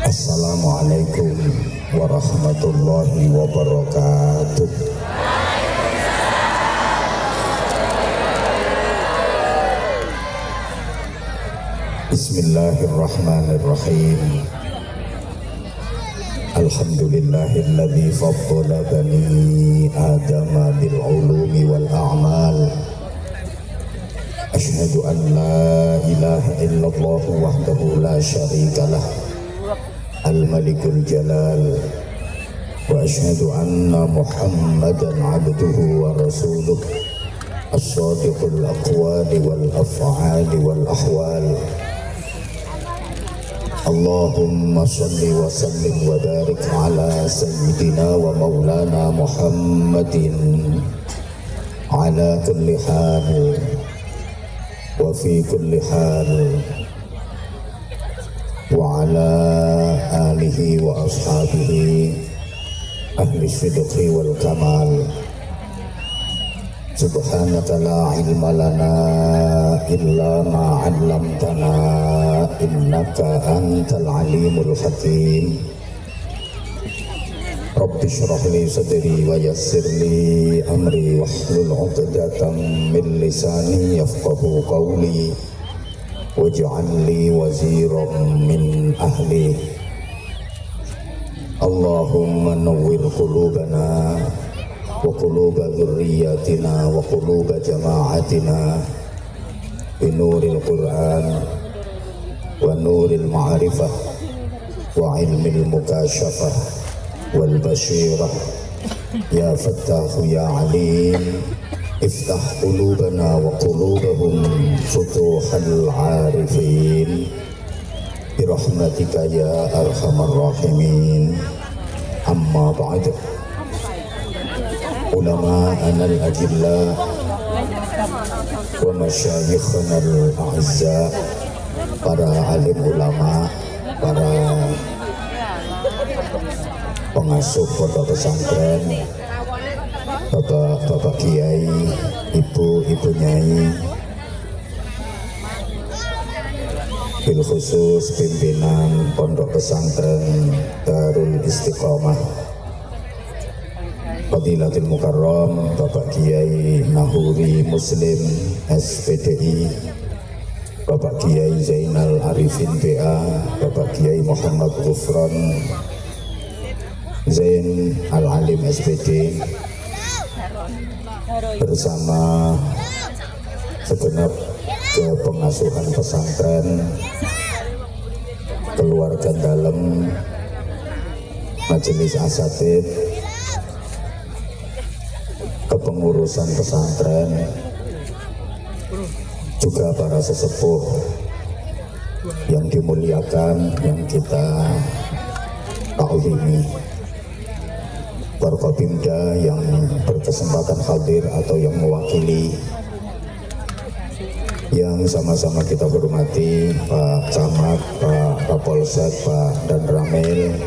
Assalamualaikum warahmatullahi wabarakatuh. Bismillahirrahmanirrahim. Alhamdulillahilladzi faddala bani adama bil ulumi wal a'mal. Asyhadu an la ilaha illallah wahdahu la syarika lah, al-malikul jalal, wa asyhadu anna muhammadan abduhu wa rasuluh, as-sadiqul aqwali wal af'ali wal ahwal. Allahumma salli wa sallim wa barik ala sayyidina wa maulana Muhammadin ala kulli hal wa fi kulli hal wa ala alihi wa ashabihi ahli sidqi wal kamal. Subhanaka la ilma lana illa ma 'allamtana innaka antal alimul hakim. Rabbi shrah li sadri wa yassir li amri wahlul 'uqdatam min lisani yafqahu qawli waj'al li waziran min ahli. Allahumma nawwir qulubana wa quluba dhurriyyatina wa quluba jama'atina binuril Qur'an wa nuril ma'rifah wa ilmil mukashafah wal bashirah. Ya Fattahu ya Alim, iftah qulubana wa qulubahum futuhal arifin birahmatika ya arhamar rahimin. Amma ba'd. Ulama'ana al-ajilla wa masyayikhna al-a'izza, para alim ulama, para pengasuh pondok pesantren, bapak-bapak kiai, ibu-ibu nyai, bil khusus pimpinan pondok pesantren Darul Istiqomah, Fadilatul Mukarram Bapak Kiai Nahuri Muslim SPDI, Bapak Kiai Zainal Arifin BA, Bapak Kiai Muhammad Ghufran Zain Al-Alim SPD, bersama segenap kepengasuhan pesantren, keluarga dalam, majelis asatid, kepengurusan pesantren, juga para sesepuh yang dimuliakan, yang kita taklimi, Forkopimda yang berkesempatan hadir atau yang mewakili, yang sama-sama kita hormati Pak Camat, Pak Kapolsek, Pak Dan Ramil,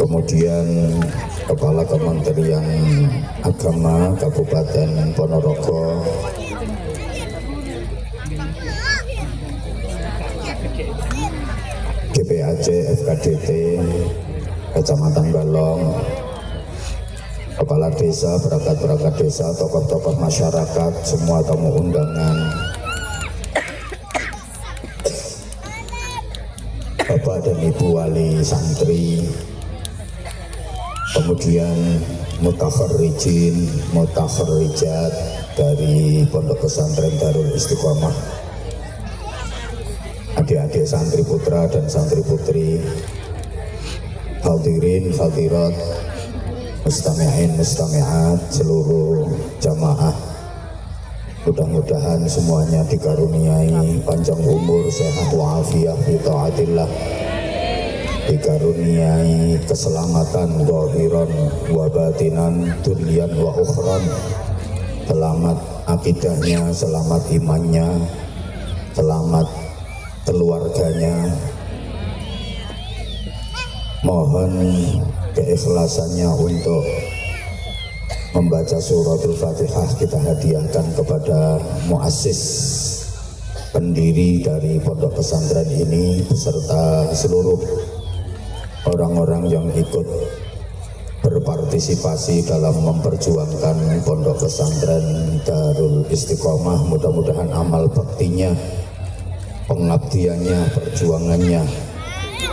kemudian Kepala Kementerian Agama Kabupaten Ponorogo, GPAC FKDT Kecamatan Balong, Kepala Desa, perangkat-perangkat desa, tokoh-tokoh masyarakat, semua tamu undangan, Bapak dan Ibu Wali Santri, kemudian mutakharrijin, mutakharrijat dari Pondok Pesantren Darul Istiqomah, adik-adik santri putra dan santri putri, hadirin hadirat, mustami'in mustami'at, seluruh jamaah, mudah-mudahan semuanya dikaruniai panjang umur, sehat wa'afiyah fi ta'atillah, dikaruniai keselamatan zahiran wa batinan, dunyan wa ukhran, selamat akidahnya, selamat imannya, selamat keluarganya. Mohon keikhlasannya untuk membaca suratul Fatihah kita hadiahkan kepada muassis pendiri dari pondok pesantren ini beserta seluruh orang-orang yang ikut berpartisipasi dalam memperjuangkan pondok pesantren Darul Istiqomah. Mudah-mudahan amal baktinya, pengabdiannya, perjuangannya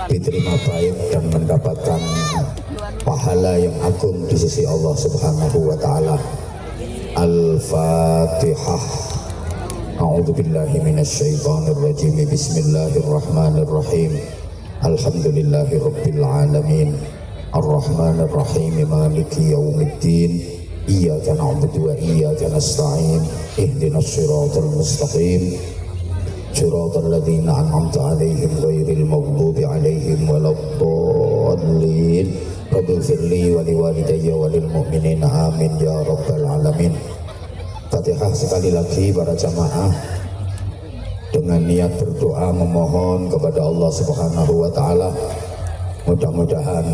diterima baik dan mendapatkan pahala yang agung di sisi Allah Subhanahu wa taala. Al-Fatihah. A'udzu billahi minasyaitonir rajim. Bismillahirrahmanirrahim. Alhamdulillahirabbil alamin. Arrahmanir rahim. Maliki yaumiddin. Iyyaka na'budu wa iyyaka nasta'in. Ihdinas siratal mustaqim. Siratal ladzina an'amta 'alaihim ghairil maghdubi 'alaihim waladdallin. Rabbighfirli wa liwalidayya wa lil mu'minina amin ya rabbal alamin. Fatihah sekali lagi para jamaah dengan niat berdoa memohon kepada Allah Subhanahu wa taala, mudah-mudahan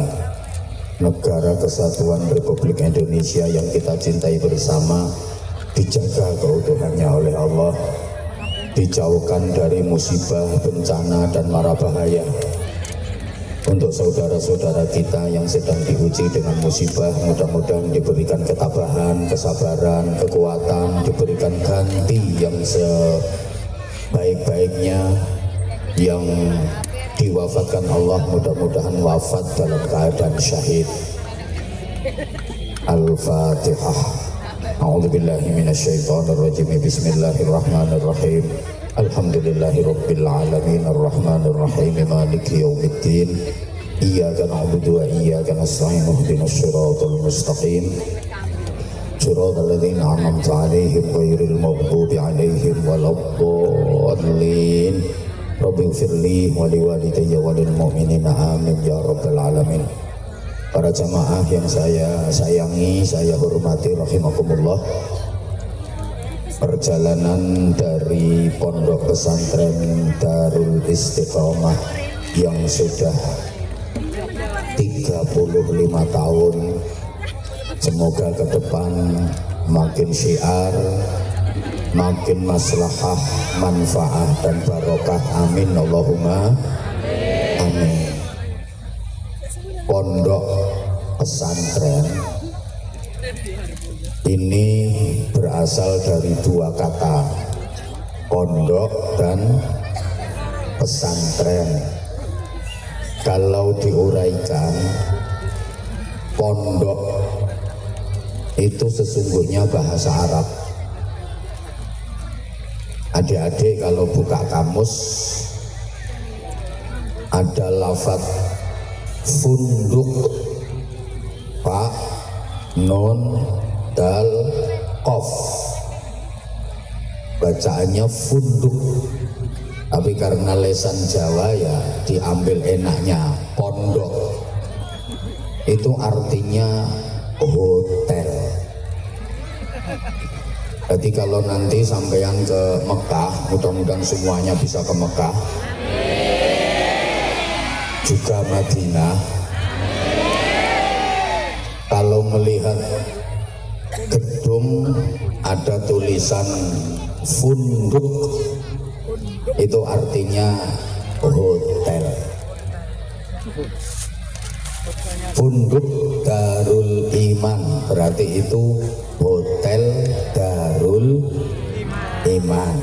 negara kesatuan Republik Indonesia yang kita cintai bersama dijaga keutuhannya oleh Allah, dijauhkan dari musibah, bencana dan mara bahaya. Untuk saudara-saudara kita yang sedang diuji dengan musibah, mudah-mudahan diberikan ketabahan, kesabaran, kekuatan, diberikan ganti yang sebaik-baiknya. Yang diwafatkan Allah mudah-mudahan wafat dalam keadaan syahid. Al-Fatihah. A'udzu billahi minasyaitonir rajim. Bismillahirrahmanirrahim. Alhamdulillahirabbil alamin. Arrahmanir rahim. Maliki yaumiddin. Iyyaka na'budu wa iyyaka nasta'in. Ihdinas siratal mustaqim. Siratal ladzina an'amta 'alaihim ghairil maghdubi 'alaihim waladdallin. Rabbighfirli wa liwalidayya wa lil mu'minina amin ya rabbal alamin. Para jamaah yang saya sayangi, saya hormati rahimakumullah. Perjalanan dari pondok pesantren Darul Istiqomah yang sudah 35 tahun, semoga ke depan makin syiar, makin maslahah, manfaah dan barokah. Amin Allahumma amin. Pondok pesantren ini berasal dari dua kata, pondok dan pesantren. Kalau diuraikan, pondok itu sesungguhnya bahasa Arab. Adik-adik kalau buka kamus, ada lafaz funduk, fa, nun, dal, qaf, bacaannya funduk, tapi karena lesan Jawa ya diambil enaknya pondok. Itu artinya hotel. Jadi kalau nanti sampean ke Mekah, mudah-mudahan semuanya bisa ke Mekah, juga Madinah, kalau melihat gedung ada tulisan funduk, itu artinya hotel. Funduk Darul Iman berarti itu hotel Darul Iman.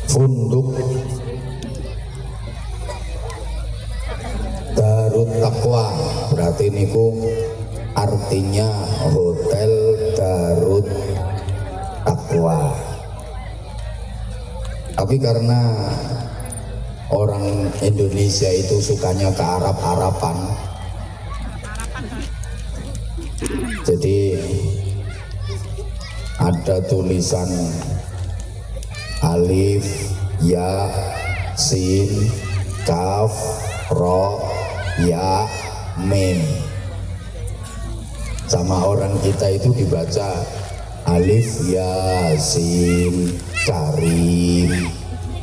Funduk Darut Taqwa berarti niku artinya hotel Darut Taqwa. Tapi karena orang Indonesia itu sukanya ke Arab-Araban, jadi ada tulisan alif, ya, sin, kaf, ro, ya, mim. Sama orang kita itu dibaca alif, ya, sin, karim.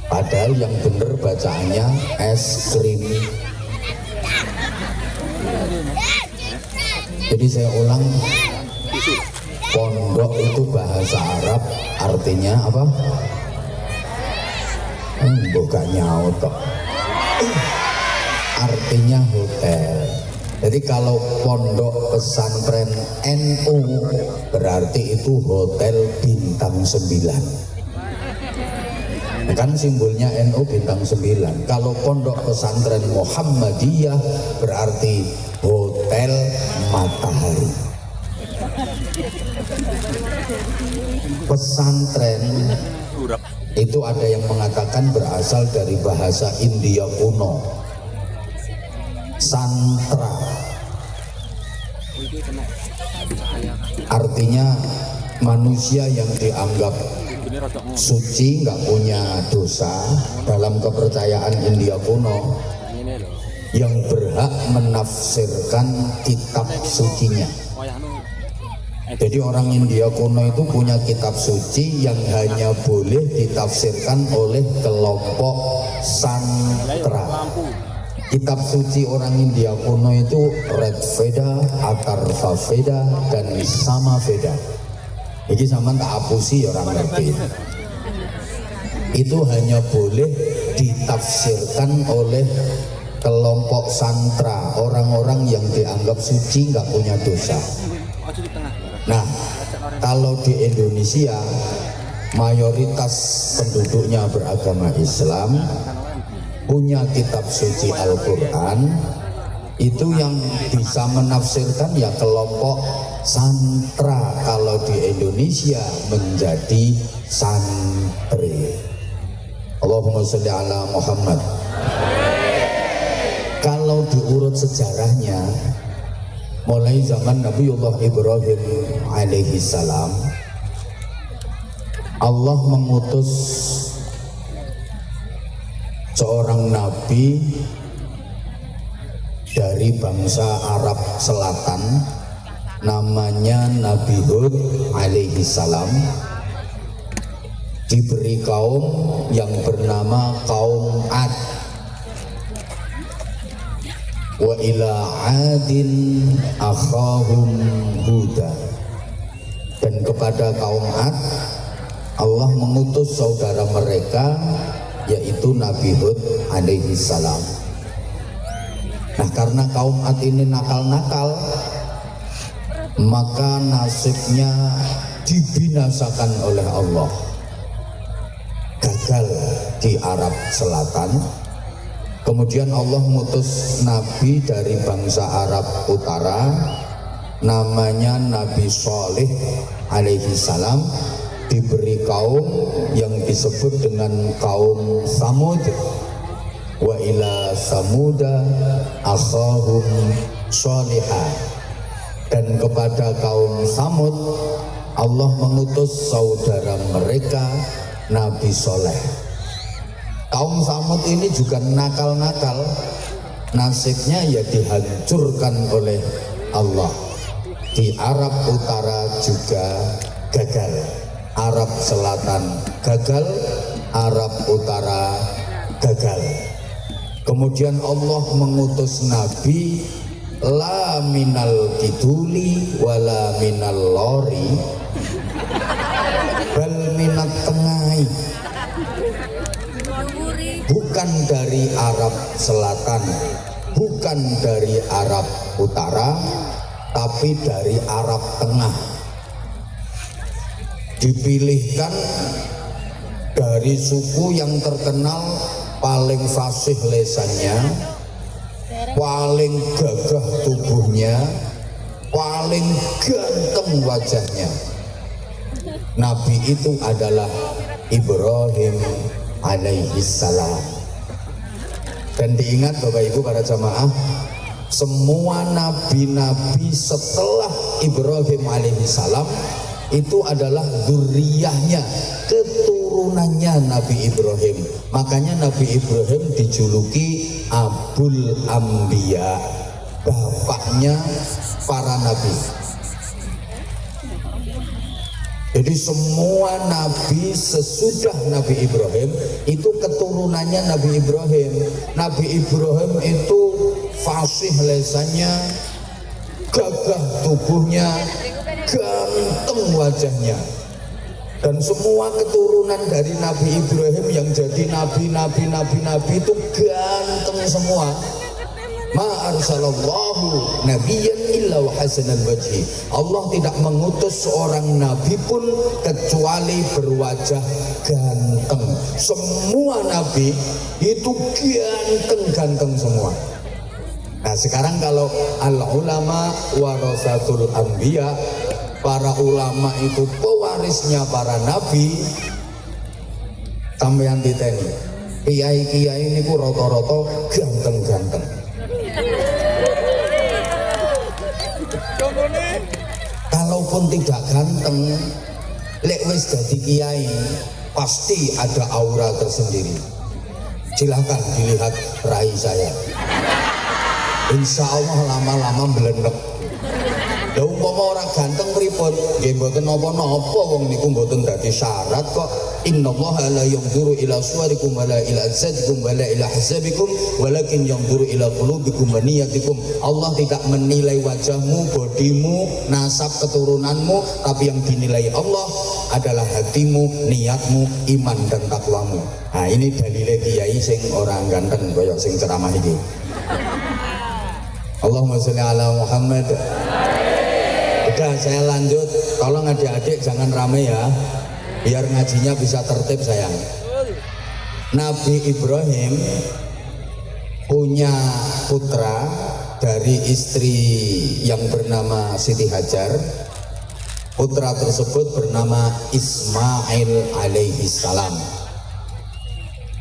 Padahal yang benar bacaannya es krim. Jadi saya ulang, Pondok itu bahasa Arab artinya apa? Bukan nyaut toh. Artinya hotel. Jadi kalau pondok pesantren NU berarti itu hotel bintang 9. Kan simbolnya NU bintang 9. Kalau pondok pesantren Muhammadiyah berarti hotel matahari. Pesantren itu ada yang mengatakan berasal dari bahasa India kuno, santra, artinya manusia yang dianggap suci, nggak punya dosa dalam kepercayaan India kuno, yang berhak menafsirkan kitab sucinya. Jadi orang India kuno itu punya kitab suci yang hanya boleh ditafsirkan oleh kelompok santra. Kitab suci orang India kuno itu Red Veda, Atharva Veda, dan Sama Veda. Jadi sama tak apusi orang ngerti. Itu hanya boleh ditafsirkan oleh kelompok santra, orang-orang yang dianggap suci, nggak punya dosa. Nah, kalau di Indonesia mayoritas penduduknya beragama Islam, punya kitab suci Al-Quran, itu yang bisa menafsirkan ya kelompok santra. Kalau di Indonesia menjadi santri. Allahumma sholli ala Muhammad. Kalau diurut sejarahnya, mulai zaman Nabiullah Ibrahim alaihi salam, Allah mengutus seorang nabi dari bangsa Arab Selatan, namanya Nabi Hud alaihi salam, diberi kaum yang bernama kaum Ad. Wa ila adin akhahum Huda. Dan kepada kaum Ad Allah mengutus saudara mereka, yaitu Nabi Hud alaihi salam. Nah, karena kaum Ad ini nakal-nakal, maka nasibnya dibinasakan oleh Allah. Gagal di Arab Selatan. Kemudian Allah mengutus Nabi dari bangsa Arab Utara, namanya Nabi Shalih alaihi salam, diberi kaum yang disebut dengan kaum Samud. Wa ila Samuda akhahum Shalihah. Dan kepada kaum Samud Allah mengutus saudara mereka Nabi Shalih. Kaum Samud ini juga nakal-nakal, nasibnya ya dihancurkan oleh Allah. Di Arab Utara juga gagal, Arab Selatan gagal, Arab Utara gagal. Kemudian Allah mengutus Nabi la minal kiduli wala minal lori bal minat tengai, bukan dari Arab Selatan, bukan dari Arab Utara, tapi dari Arab Tengah. Dipilihkan dari suku yang terkenal paling fasih lesannya, paling gagah tubuhnya, paling ganteng wajahnya. Nabi itu adalah Ibrahim alaihi salam. Dan diingat Bapak Ibu para jamaah, semua nabi-nabi setelah Ibrahim alaihi salam itu adalah zuriyahnya, keturunannya Nabi Ibrahim. Makanya Nabi Ibrahim dijuluki Abul Ambiya, bapaknya para nabi. Jadi semua nabi sesudah Nabi Ibrahim itu keturunannya Nabi Ibrahim. Nabi Ibrahim itu fasih lesannya, gagah tubuhnya, ganteng wajahnya. Dan semua keturunan dari Nabi Ibrahim yang jadi nabi itu ganteng semua. Ma arsalallahu nabiyyan illa wa hasanal wajhi. Allah tidak mengutus seorang nabi pun kecuali berwajah ganteng. Semua nabi itu ganteng semua. Nah sekarang kalau al ulama warasatul anbiya, para ulama itu pewarisnya para nabi, sampeyan diteni kiai-kiai niku rata-rata ganteng-ganteng. Kalaupun tidak ganteng, lek wis dadi kiai pasti ada aura tersendiri. Silahkan dilihat rai saya, insya Allah lama-lama belendek. Lah umpama orang ganteng pripun, nggih mboten napa-napa, wong niku mboten dadi syarat kok. Innallaha la yanzuru ila suwarikum wala ila ajsadikum wala ila hasabikum walakin yanzuru ila qulubikum wa niyatikum. Allah tidak menilai wajahmu, bodimu, nasab keturunanmu, tapi yang dinilai Allah adalah hatimu, niatmu, iman dan takwamu. Nah ini dalile kiai sing orang ganteng kaya sing ceramah iki. Allahumma sholli ala Muhammad. Udah saya lanjut, tolong adik-adik jangan rame ya, biar ngajinya bisa tertib sayang. Nabi Ibrahim punya putra dari istri yang bernama Siti Hajar. Putra tersebut bernama Ismail alaihi salam.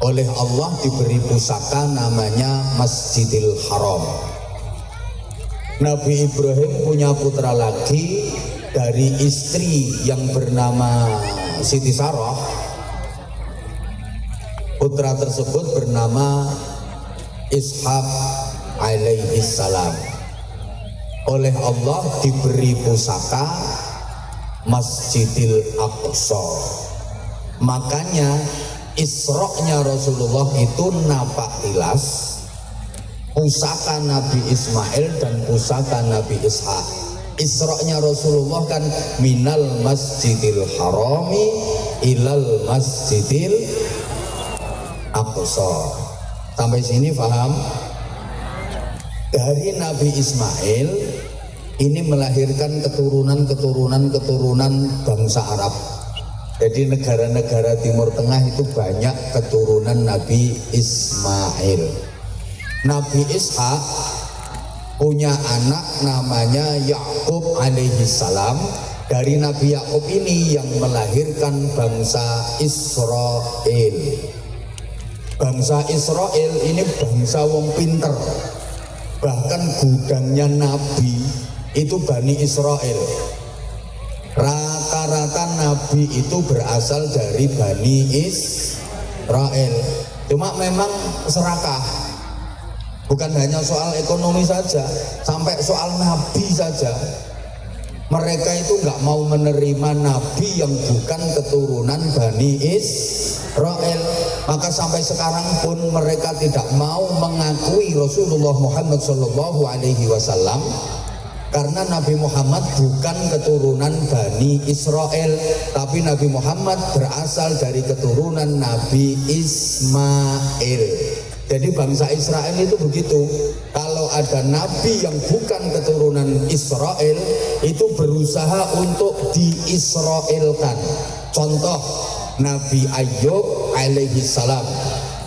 Oleh Allah diberi pusaka namanya Masjidil Haram. Nabi Ibrahim punya putra lagi dari istri yang bernama Siti Sarah. Putra tersebut bernama Ishak alaihi salam. Oleh Allah diberi pusaka Masjidil Aqsa. Makanya Isra-nya Rasulullah itu napak tilas pusaka Nabi Ismail dan pusaka Nabi Ishak. Isra-nya Rasulullah kan minal Masjidil Harami ilal Masjidil Aqsa. Sampai sini paham? Dari Nabi Ismail ini melahirkan keturunan bangsa Arab. Jadi negara-negara Timur Tengah itu banyak keturunan Nabi Ismail. Nabi Ishak punya anak namanya Yakub alaihi salam. Dari Nabi Yakub ini yang melahirkan bangsa Israel. Bangsa Israel ini bangsa wong pinter. Bahkan gudangnya Nabi itu Bani Israel. Rata-rata Nabi itu berasal dari Bani Israel. Cuma memang serakah. Bukan hanya soal ekonomi saja, sampai soal nabi saja. Mereka itu nggak mau menerima nabi yang bukan keturunan Bani Israel. Maka sampai sekarang pun mereka tidak mau mengakui Rasulullah Muhammad SAW, karena Nabi Muhammad bukan keturunan Bani Israel, tapi Nabi Muhammad berasal dari keturunan Nabi Ismail. Jadi bangsa Israel itu begitu. Kalau ada nabi yang bukan keturunan Israel, itu berusaha untuk diisraelkan. Contoh Nabi Ayub alaihi salam.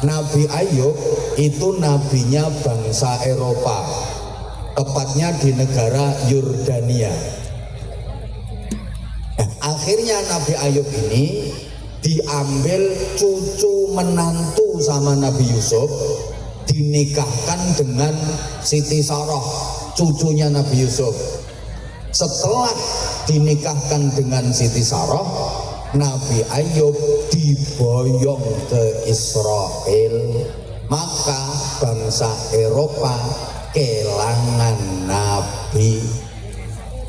Nabi Ayub itu nabinya bangsa Eropa, tepatnya di negara Yordania. Akhirnya Nabi Ayub ini diambil cucu menantu sama Nabi Yusuf, dinikahkan dengan Siti Sarah, cucunya Nabi Yusuf. Setelah dinikahkan dengan Siti Sarah, Nabi Ayub diboyong ke Israel. Maka bangsa Eropa kelangan nabi.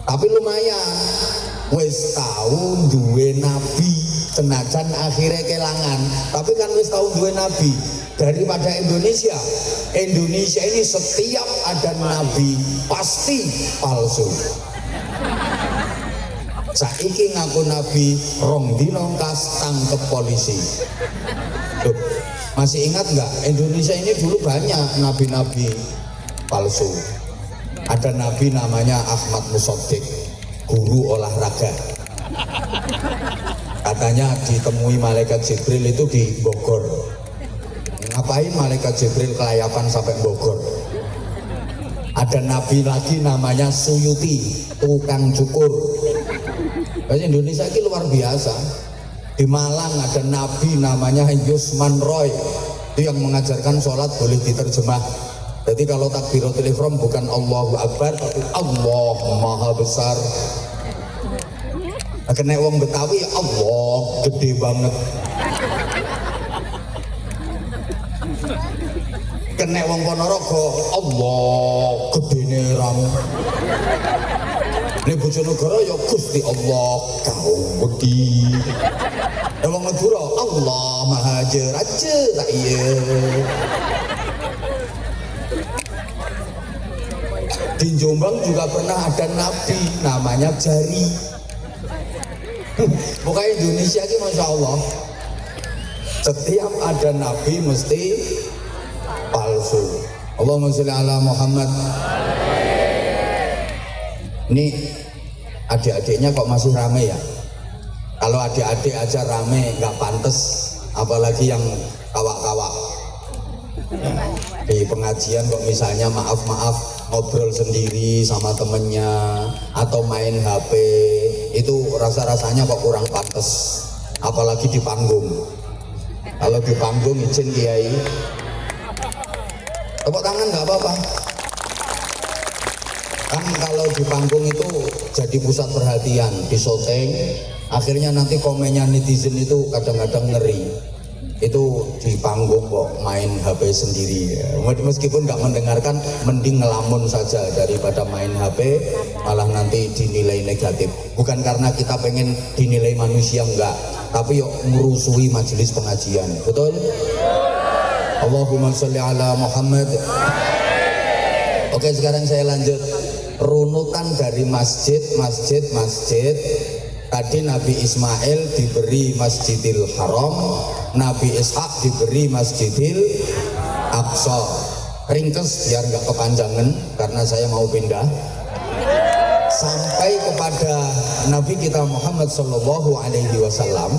Tapi lumayan, wis tahu duwe nabi, senajan akhirnya kelangan, tapi kan wis tahu duwe nabi. Daripada Indonesia ini setiap ada nabi pasti palsu. Saiki ngaku nabi, rong dino kas tangkep polisi. Loh, masih ingat nggak? Indonesia ini dulu banyak nabi-nabi palsu. Ada nabi namanya Ahmad Musaddiq, guru olahraga. Katanya ditemui malaikat Jibril itu di Bogor. Ngapain malaikat Jibril kelayapan sampai Bogor? Ada nabi lagi namanya Suyuti, tukang cukur. Indonesia ini luar biasa. Di Malang ada nabi namanya Yusman Roy, itu yang mengajarkan sholat boleh diterjemah. Jadi kalau takbiratul ihram bukan Allahu Akbar tapi Allah Maha Besar. Kena wong Betawi Allah gede banget. Kena wong Ponorogo Allah gedene ram. Nek Bojonegoro ya Gusti Allah kau wedi. Wong Madura Allah Maha Jeraja tak iya. Di Jombang juga pernah ada nabi namanya Jari. Pokoknya Indonesia ini Masya Allah, setiap ada nabi mesti palsu. Allahumma sholli ala Muhammad. Ini adik-adiknya kok masih rame ya? Kalau adik-adik aja rame nggak pantas, apalagi yang kawak-kawak. Di pengajian kok misalnya maaf-maaf ngobrol sendiri sama temennya atau main HP, itu rasa-rasanya kok kurang pantas, apalagi di panggung. Kalau di panggung izin kiai tepuk tangan nggak apa-apa kan. Kalau di panggung itu jadi pusat perhatian, disyuting, akhirnya nanti komennya netizen itu kadang-kadang ngeri. Itu di panggung kok main HP sendiri ya. Meskipun nggak mendengarkan, mending ngelamun saja daripada main HP malah nanti dinilai negatif. Bukan karena kita pengen dinilai manusia, enggak, tapi yuk merusuhi majelis pengajian. Betul? Allahumma sholli ala Muhammad. Oke, sekarang saya lanjut runutan dari masjid. Tadi Nabi Ismail diberi Masjidil Haram, Nabi Ishak diberi Masjidil Aqsa. Ringkes biar nggak kepanjangan karena saya mau pindah. Sampai kepada Nabi kita Muhammad Sallallahu Alaihi Wasallam.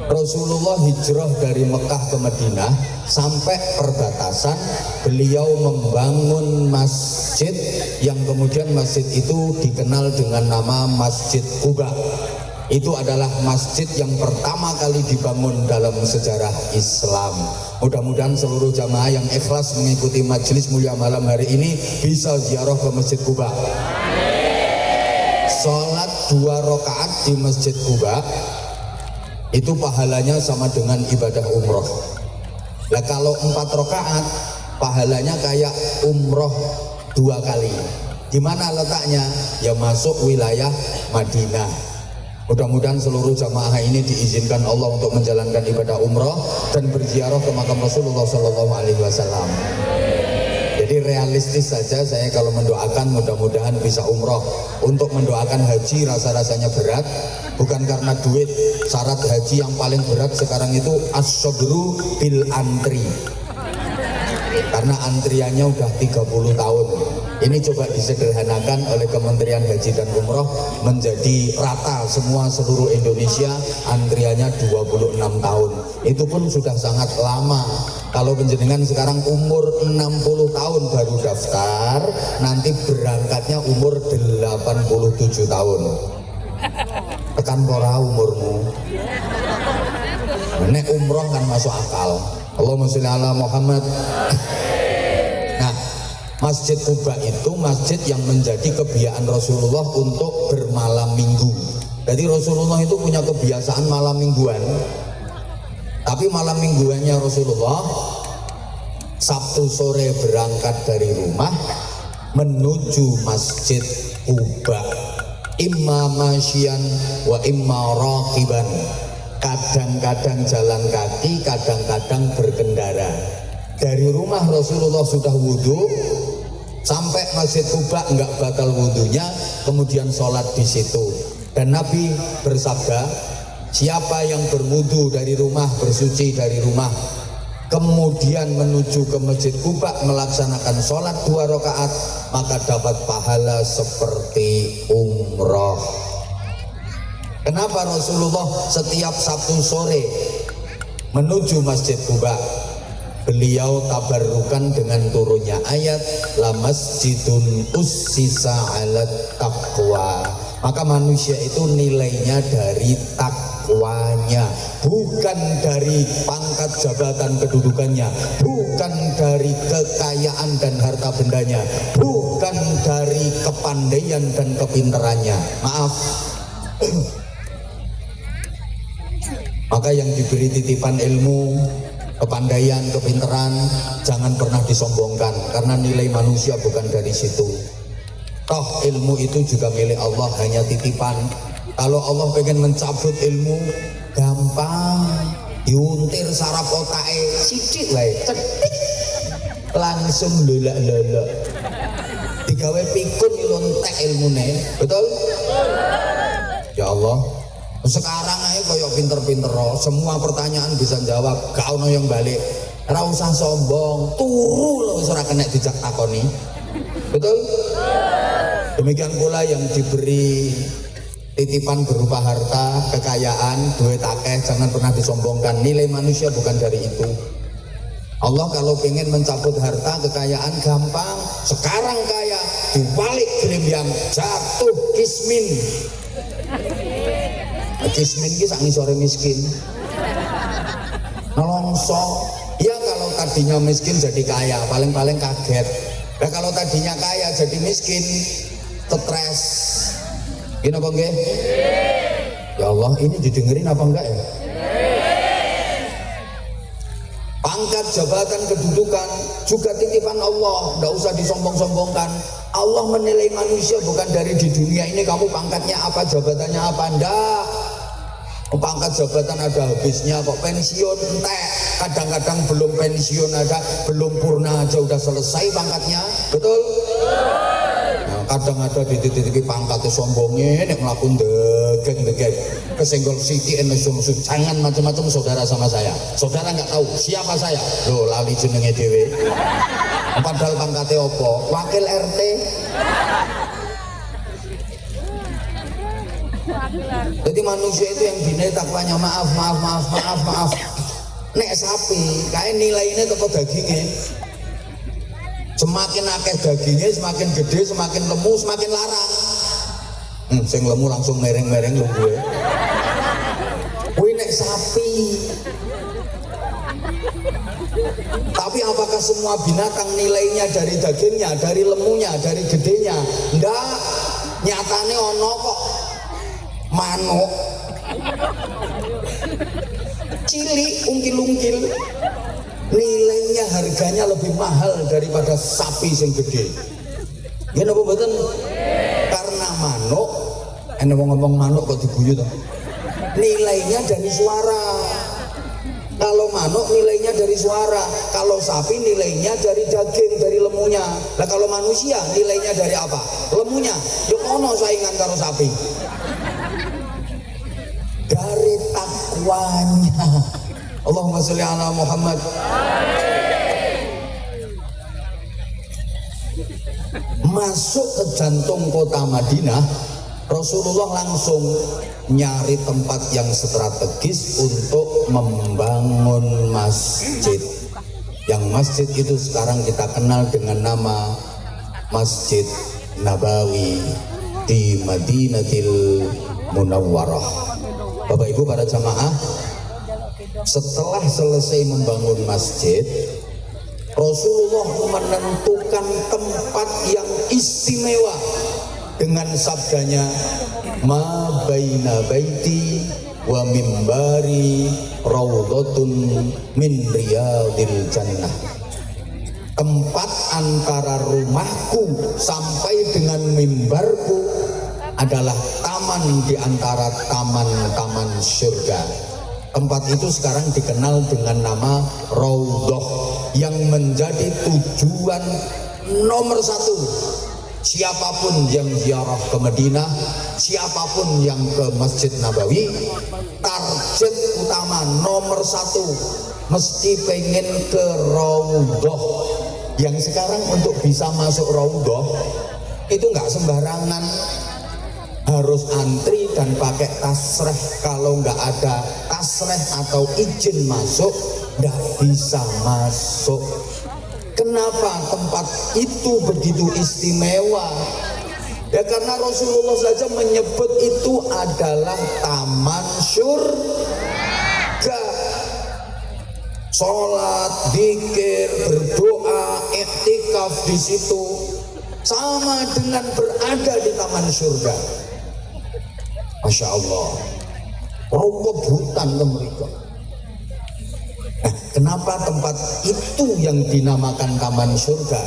Rasulullah hijrah dari Mekah ke Madinah, sampai perbatasan beliau membangun masjid yang kemudian masjid itu dikenal dengan nama Masjid Quba. Itu adalah masjid yang pertama kali dibangun dalam sejarah Islam. Mudah-mudahan seluruh jamaah yang ikhlas mengikuti majelis mulia malam hari ini bisa ziarah ke Masjid Quba. Sholat 2 rakaat di Masjid Quba itu pahalanya sama dengan ibadah umroh. Nah kalau 4 rakaat pahalanya kayak umroh 2 kali. Gimana letaknya? Ya masuk wilayah Madinah. Mudah-mudahan seluruh jamaah ini diizinkan Allah untuk menjalankan ibadah umroh dan berziarah ke makam Rasulullah Sallallahu Alaihi Wasallam. Jadi realistis saja saya kalau mendoakan mudah-mudahan bisa umroh. Untuk mendoakan haji rasa-rasanya berat, bukan karena duit. Syarat haji yang paling berat sekarang itu as-sabru bil antri, karena antriannya udah 30 tahun. Ini coba disederhanakan oleh Kementerian Haji dan Umroh menjadi rata semua seluruh Indonesia, antriannya 26 tahun. Itu pun sudah sangat lama. Kalau penjenengan sekarang umur 60 tahun baru daftar, nanti berangkatnya umur 87 tahun. Tekan pora umurmu. Nek umroh kan masuk akal. Allahumma sholli ala Muhammad. Nah, Masjid Quba itu masjid yang menjadi kebiasaan Rasulullah untuk bermalam minggu. Jadi Rasulullah itu punya kebiasaan malam mingguan. Tapi malam mingguannya Rasulullah Sabtu sore berangkat dari rumah menuju Masjid Quba, imma masyian wa imma raqiban. Kadang-kadang jalan kaki, kadang-kadang berkendara. Dari rumah Rasulullah sudah wudhu, sampai Masjid Kuba enggak batal wudhunya, kemudian sholat di situ. Dan Nabi bersabda, siapa yang berwudhu dari rumah, bersuci dari rumah, kemudian menuju ke Masjid Kuba melaksanakan sholat 2 rakaat, maka dapat pahala seperti umroh. Kenapa Rasulullah setiap Sabtu sore menuju Masjid Kuba? Beliau tabarrukan dengan turunnya ayat la masjidun ussisa 'alat taqwa. Maka manusia itu nilainya dari takwanya, bukan dari pangkat jabatan kedudukannya, bukan dari kekayaan dan harta bendanya, bukan dari kepandaian dan kepintarannya. Maaf. Maka yang diberi titipan ilmu, kepandaian, kepintaran, jangan pernah disombongkan, karena nilai manusia bukan dari situ. Toh ilmu itu juga milik Allah, hanya titipan. Kalau Allah pengen mencabut ilmu, gampang, diuntir saraf otake sithik wae, cetik, langsung lelak-lelak, digawe pikun lontek ilmune. Betul? Ya Allah, sekarang aja kayak pinter-pinter, semua pertanyaan bisa jawab, gak ono yang balik. Ora usah sombong, turu lho wis ora kena dijak takoni. Betul? Demikian pula yang diberi titipan berupa harta, kekayaan, duit akeh, jangan pernah disombongkan. Nilai manusia bukan dari itu. Allah kalau pengen mencabut harta, kekayaan gampang. Sekarang kaya, dibalik yang jatuh kismin. Kismin ki sak ngisore miskin. Nolongso. Ya kalau tadinya miskin jadi kaya, paling-paling kaget. Nah kalau tadinya kaya jadi miskin, stres. Gini apa enggak? Ya Allah, ini didengerin apa enggak ya? Pangkat, jabatan, kedudukan juga titipan Allah, enggak usah disombong-sombongkan. Allah menilai manusia bukan dari di dunia ini kamu pangkatnya apa, jabatannya apa, enggak. Pangkat jabatan ada habisnya kok, pensiun entek. Kadang-kadang belum pensiun ada, belum purna aja udah selesai pangkatnya. Betul? Nah, kadang ada di titik pangkatnya sombongnya, nek melakukan degeng-degeng, kesenggol siki nesu-nesu, jangan macam-macam saudara sama saya. Saudara nggak tahu siapa saya, loh lali jenenge dewe. Padahal pangkatnya opo, wakil RT. Jadi manusia itu yang dinilai takwanya maaf. Nek sapi, kayak nilainya toko dagingnya. Semakin akeh dagingnya, semakin gede, semakin lemu, semakin larang. Sing lemu langsung mereng-mereng lu gue. Wih nek sapi. Tapi apakah semua binatang nilainya dari dagingnya, dari lemunya, dari gedenya? Enggak. Nyatane ono kok manuk cilik, ungkil-ungkil, nilainya harganya lebih mahal daripada sapi yang gede. Gini apa betul? Karena manuk, ngomong manuk kok diguyu toh? Nilainya dari suara. Kalau manuk nilainya dari suara, kalau sapi nilainya dari daging, dari lemunya. Nah kalau manusia nilainya dari apa? Lemunya. Yuk ono saingan karo sapi. Dari takwanya. Allahumma sholli ala Muhammad. Masuk ke jantung kota Madinah, Rasulullah langsung nyari tempat yang strategis untuk membangun masjid. Yang masjid itu sekarang kita kenal dengan nama Masjid Nabawi di Madinatul Munawwarah. Bapak Ibu para jamaah, setelah selesai membangun masjid, Rasulullah menentukan tempat yang istimewa dengan sabdanya, ma baina baiti wa mimbari raudhatun min riyadil jannah. Tempat antara rumahku sampai dengan mimbarku adalah taman di antara taman-taman surga. Tempat itu sekarang dikenal dengan nama Raudhah, yang menjadi tujuan nomor satu, siapapun yang ziarah ke Madinah, siapapun yang ke Masjid Nabawi, target utama nomor satu mesti pengen ke Raudhah. Yang sekarang untuk bisa masuk Raudhah itu nggak sembarangan, harus antri dan pakai tasreh. Kalau nggak ada tasreh atau izin masuk, nggak bisa masuk. Kenapa tempat itu begitu istimewa? Ya karena Rasulullah saja menyebut itu adalah taman surga. Sholat, zikir, berdoa, iktikaf di situ sama dengan berada di taman surga. Masya Allah, hutan mereka. Nah, kenapa tempat itu yang dinamakan taman surga?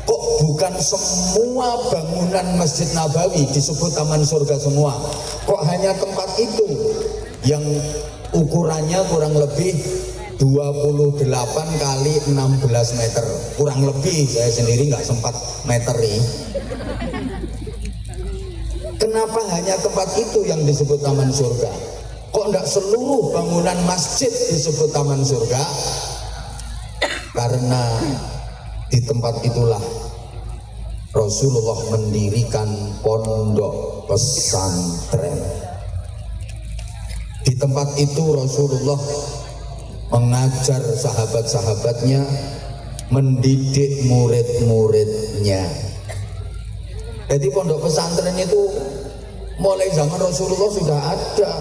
Kok bukan semua bangunan Masjid Nabawi disebut taman surga semua? Kok hanya tempat itu yang ukurannya kurang lebih 28 kali 16 meter, kurang lebih, saya sendiri nggak sempat meteri. Kenapa hanya tempat itu yang disebut taman surga? Kok enggak seluruh bangunan masjid disebut taman surga? Karena di tempat itulah Rasulullah mendirikan pondok pesantren. Di tempat itu Rasulullah mengajar sahabat-sahabatnya, mendidik murid-muridnya. Jadi pondok pesantren itu mulai zaman Rasulullah sudah ada.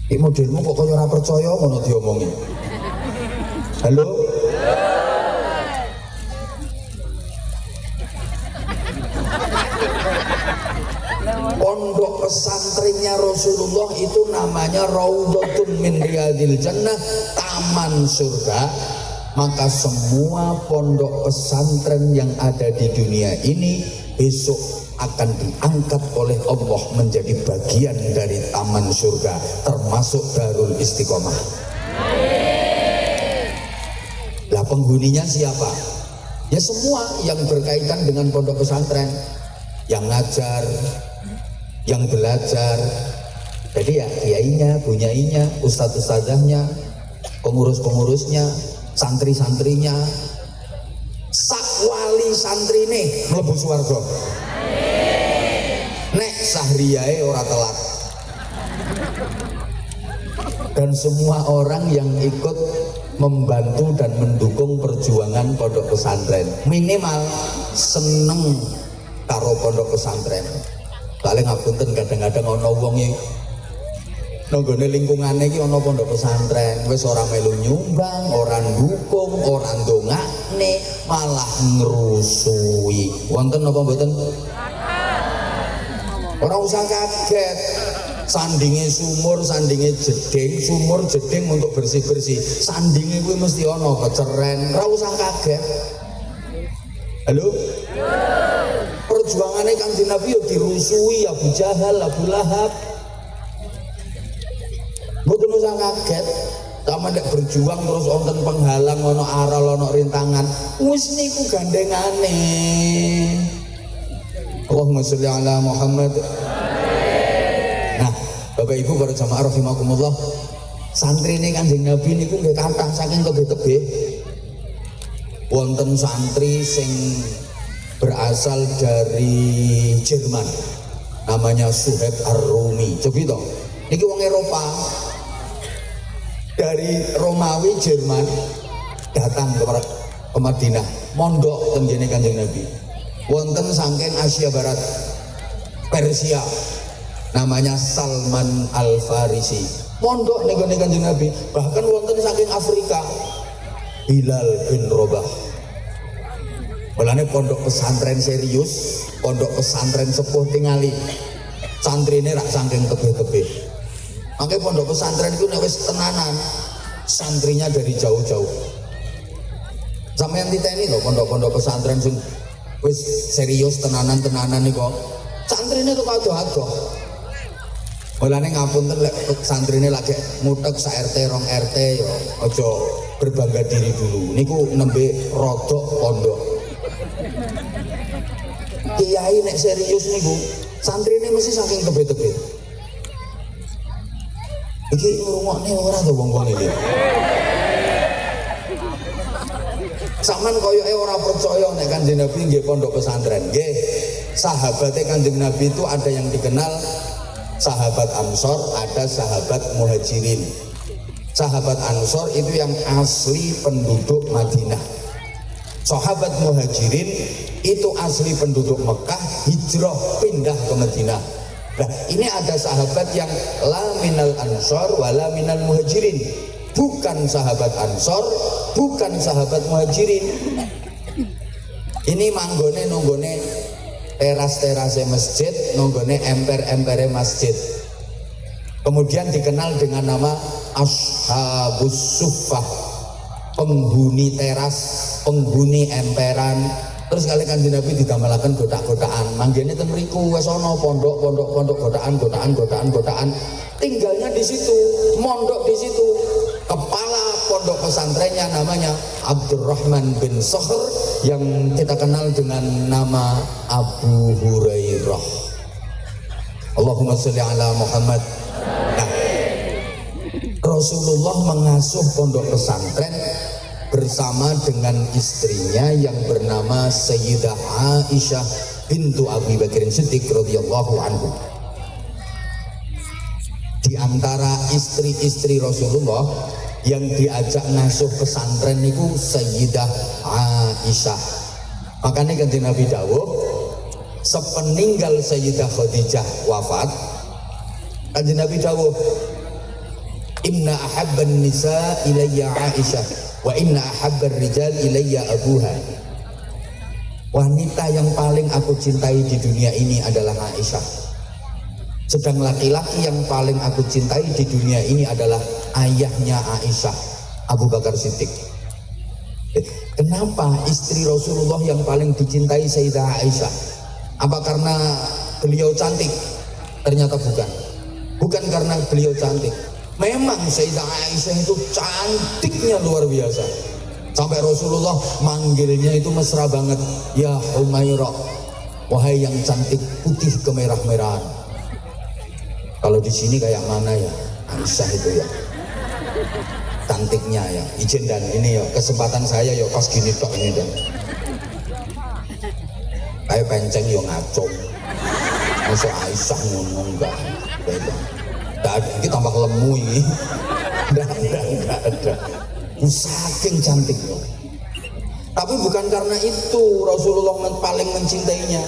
Ini modelmu kok kaya ora percaya ngono diomongi. Halo? Pondok pesantrennya Rasulullah itu namanya Raudhatun min Riyadil Jannah, taman surga. Maka semua pondok pesantren yang ada di dunia ini besok akan diangkat oleh Allah menjadi bagian dari taman surga, termasuk Darul Istiqomah. Lah penghuninya siapa? Ya semua yang berkaitan dengan pondok pesantren, yang ngajar, yang belajar. Jadi ya kiainya, bunyainya, ustadz-ustadzahnya, pengurus-pengurusnya, santri-santrinya, sak wali santrine mlebu swarga. Nek sahriyae ora telat. Dan semua orang yang ikut membantu dan mendukung perjuangan pondok pesantren minimal seneng karo pondok pesantren. Paling ngapunten kadang-kadang ana wong iki nanggone lingkungane iki ana pondok pesantren wis ora melu nyumbang, ora ndukung, ora ndongakne, malah ngrusui. Wonten napa mboten? Ora usah kaget. Sandinge sumur, sandinge jeding, sumur jeding untuk bersih-bersih. Sandinge kuwi mesti ana keceren. Ora usah kaget. Halo? Perjuangannya Kanjeng Nabi yo dirusui Abu Jahal, Abu Lahab. Mboten usah kaget. Sama nek berjuang terus wonten penghalang, ana aral, ana rintangan, wis niku gandengane. Allahumma sholli ala Muhammad. Nah, Bapak Ibu para jamaah rahimakumullah, santrine Kanjeng Nabi niku nggih kathah saking tebih-tebih. Wonten santri sing berasal dari Jerman, namanya Suhaib Ar-Rumi. Cobi toh, niki wong Eropa, dari Romawi Jerman datang ke Madinah, mondok tenggene Kanjeng Nabi. Wonten saking Asia Barat, Persia, namanya Salman Al-Farisi, mondok ning Kanjeng Nabi. Bahkan wonten saking Afrika, Bilal bin Rabah. Mulane pondok pesantren serius, pondok pesantren sepuh tingali, santrine rak saking tebih-tebih. Makanya pondok pesantren itu nek wis tenanan, santrinya dari jauh-jauh. Sampeyan titeni lho pondok-pondok pesantren sing wis serius tenanan-tenanan niku. Santrine tuh adoh-adoh. Mulane ngapunten lek santrine lagi mutek sak RT rong RT yo aja berbangga diri dulu. Niku nembe rodok pondok. Kiai nek serius niku santrine mesti saking tebet-tebet. Iki ngrungokne ora to wong-wong iki. Saman koyoke ora percaya nek Kanjeng Nabi nggih pondok pesantren. Nggih, sahabate Kanjeng Nabi itu ada yang dikenal sahabat Ansor, ada sahabat Muhajirin. Sahabat Ansor itu yang asli penduduk Madinah. Sahabat Muhajirin itu asli penduduk Mekah, hijrah pindah ke Madinah. Nah, ini ada sahabat yang la minal Ansor wala minal Muhajirin. Bukan sahabat Ansor, bukan sahabat Muhajirin. Ini manggone nunggone teras-terasnya masjid, nunggone emper-empere masjid. Kemudian dikenal dengan nama Ashabus Suffah, penghuni teras, penghuni emperan. Terus kali Kanjeng Nabi didamelaken godak-godakan. Manggene ten mriku wis ana pondok-pondok godakan. Tinggalnya di situ, mondok di situ. Kepala pondok pesantrennya namanya Abdurrahman bin Sakhr yang kita kenal dengan nama Abu Hurairah. Allahumma sholli ala Muhammad. Nah, Rasulullah mengasuh pondok pesantren bersama dengan istrinya yang bernama Sayyidah Aisyah bintu Abi Bakrin Siddiq radhiyallahu anhu. Di antara istri-istri Rasulullah yang diajak ngasuh pesantren niku Sayyidah Aisyah. Makanya Kanjeng Nabi dawuh, sepeninggal Sayyidah Khadijah wafat, Kanjeng Nabi dawuh, inna ahabban nisa ilayya Aisyah wa inna ahabbar rijal ilayya abuha. Wanita yang paling aku cintai di dunia ini adalah Aisyah. Sedang laki-laki yang paling aku cintai di dunia ini adalah ayahnya Aisyah, Abu Bakar Siddiq. Kenapa istri Rasulullah yang paling dicintai Sayyidah Aisyah? Apa karena beliau cantik? Ternyata bukan. Bukan karena beliau cantik. Memang Sayyidah Aisyah itu cantiknya luar biasa. Sampai Rasulullah manggilnya itu mesra banget. Ya Humairah, wahai yang cantik putih kemerah-merahan. Kalau di sini kayak mana ya Aisyah itu ya, cantiknya ya. Izin dan ini ya kesempatan saya ya pas gini tok ini dan kayak penceng yo ngaco. Masa Aisyah ngomong enggak ada, kita tambah lemu ini. Enggak ada. Saking cantiknya. Tapi bukan karena itu Rasulullah paling mencintainya.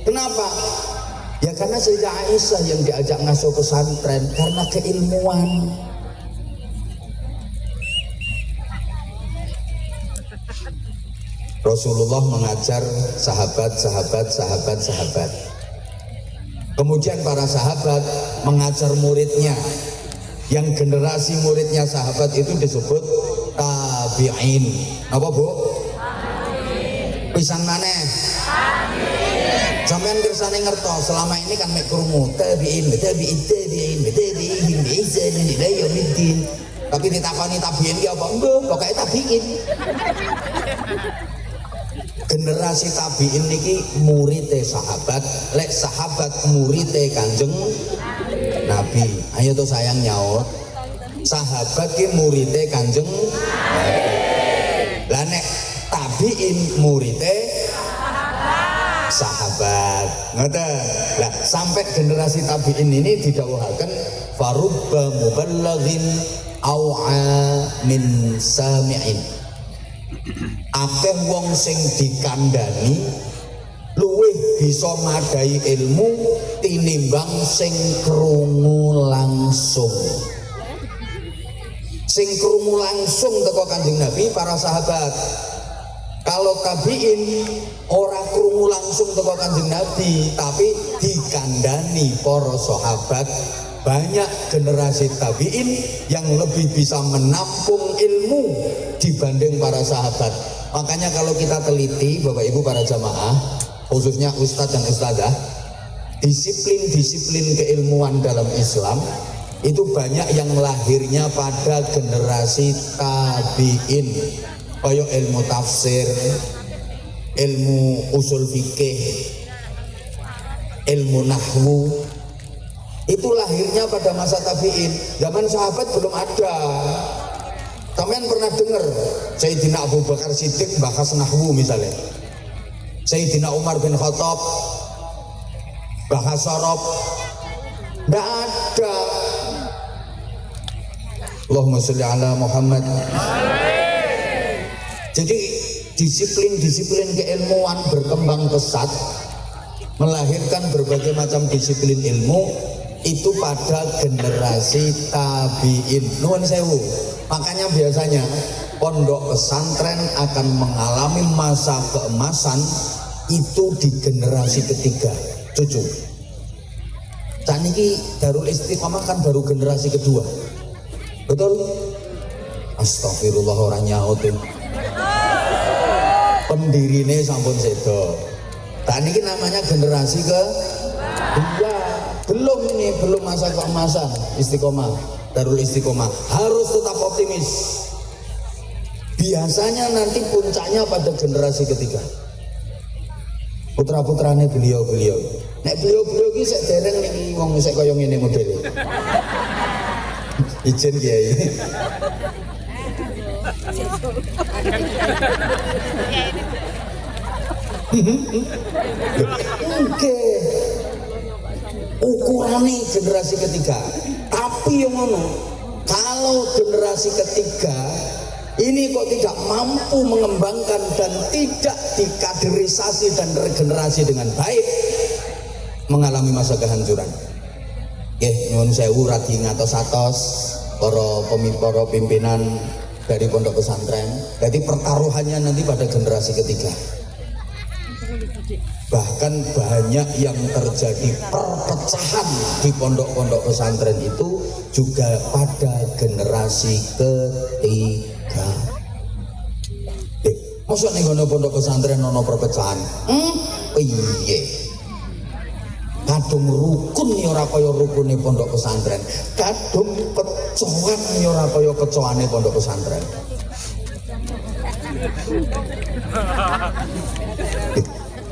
Kenapa? Ya karena Sayyidah Aisyah yang diajak ngasuh pesantren karena keilmuan. Rasulullah mengajar sahabat. Kemudian para sahabat mengajar muridnya. Yang generasi muridnya sahabat itu disebut tabi'in. Apa Bu? Pisan maneh? Sampeyan kersane ngertos selama ini kan mek krungu tabi'in ila yaumiddin. Tapi ditakoni tabi'in ki apa? Enggak, pokoke tabi'in. Generasi tabi'in niki murite sahabat, lek sahabat murite Kanjeng Nabi. Ayo to sayang nyaut. Sahabat ki murite Kanjeng Nabi. Lah nek tabi'in murite sahabat. Ngoten. Lah sampai generasi tabi'in ini didhawuhaken farubba muballighin au'a min sami'in. Akeh wong sing dikandani luwih bisa madai ilmu tinimbang sing krungu langsung. Sing krungu langsung teko Kanjeng Nabi para sahabat. Kalau tabi'in ora krungu langsung teko Kanjeng Nabi, tapi dikandani para sahabat. Banyak generasi tabi'in yang lebih bisa menampung ilmu dibanding para sahabat. Makanya kalau kita teliti Bapak Ibu para jamaah, khususnya ustadz dan ustadzah, disiplin-disiplin keilmuan dalam Islam itu banyak yang lahirnya pada generasi tabi'in, kaya ilmu tafsir, ilmu usul fikih, ilmu nahwu, itu lahirnya pada masa tabi'in. Zaman sahabat belum ada. Kalian pernah dengar Sayyidina Abu Bakar Siddiq bahas nahwu misalnya, Sayyidina Umar bin Khattab bahas sorob? Tidak ada. Allahumma sholli ala Muhammad. Jadi disiplin-disiplin keilmuan berkembang pesat, melahirkan berbagai macam disiplin ilmu itu pada generasi tabi'in. Nuwun sewu. Makanya biasanya pondok pesantren akan mengalami masa keemasan itu di generasi ketiga, cucu. Saat ini Darul Istiqomah kan baru generasi kedua, betul? Astagfirullah, orang nyautin. Pendirine sampun sedo. Saat ini namanya generasi kedua. Belum masa keemasan Istiqomah, Darul Istiqomah. Harus tetap optimis. Biasanya nanti puncaknya pada generasi ketiga. Putra-putrane beliau-beliau. Nek beliau-beliau iki sik dereng niki wong sik kaya ngene modele. Ijen Kiai. Oke. Ukurane generasi ketiga. Tapi yang ngono, kalau generasi ketiga ini kok tidak mampu mengembangkan dan tidak dikaderisasi dan regenerasi dengan baik, mengalami masa kehancuran. Nyuwun sewu radi ngatos-atos para pimpinan dari pondok pesantren. Jadi pertaruhannya nanti pada generasi ketiga. Bahkan banyak yang terjadi perpecahan di pondok-pondok pesantren itu juga pada generasi ketiga. Masa nih pondok pesantren ono perpecahan? Iya. Kadung rukun ya ora kaya rukune pondok pesantren. Kadung kecoan ya ora kaya kecoane pondok pesantren.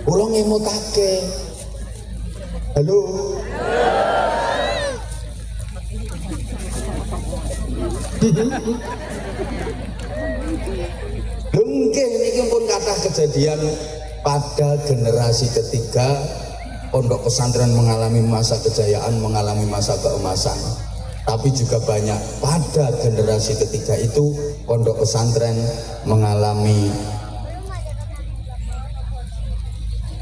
Ulang ngemotake. Halo. Mungkin ini pun kata kejadian pada generasi ketiga pondok pesantren mengalami masa kejayaan, mengalami masa keemasan. Tapi juga banyak pada generasi ketiga itu pondok pesantren mengalami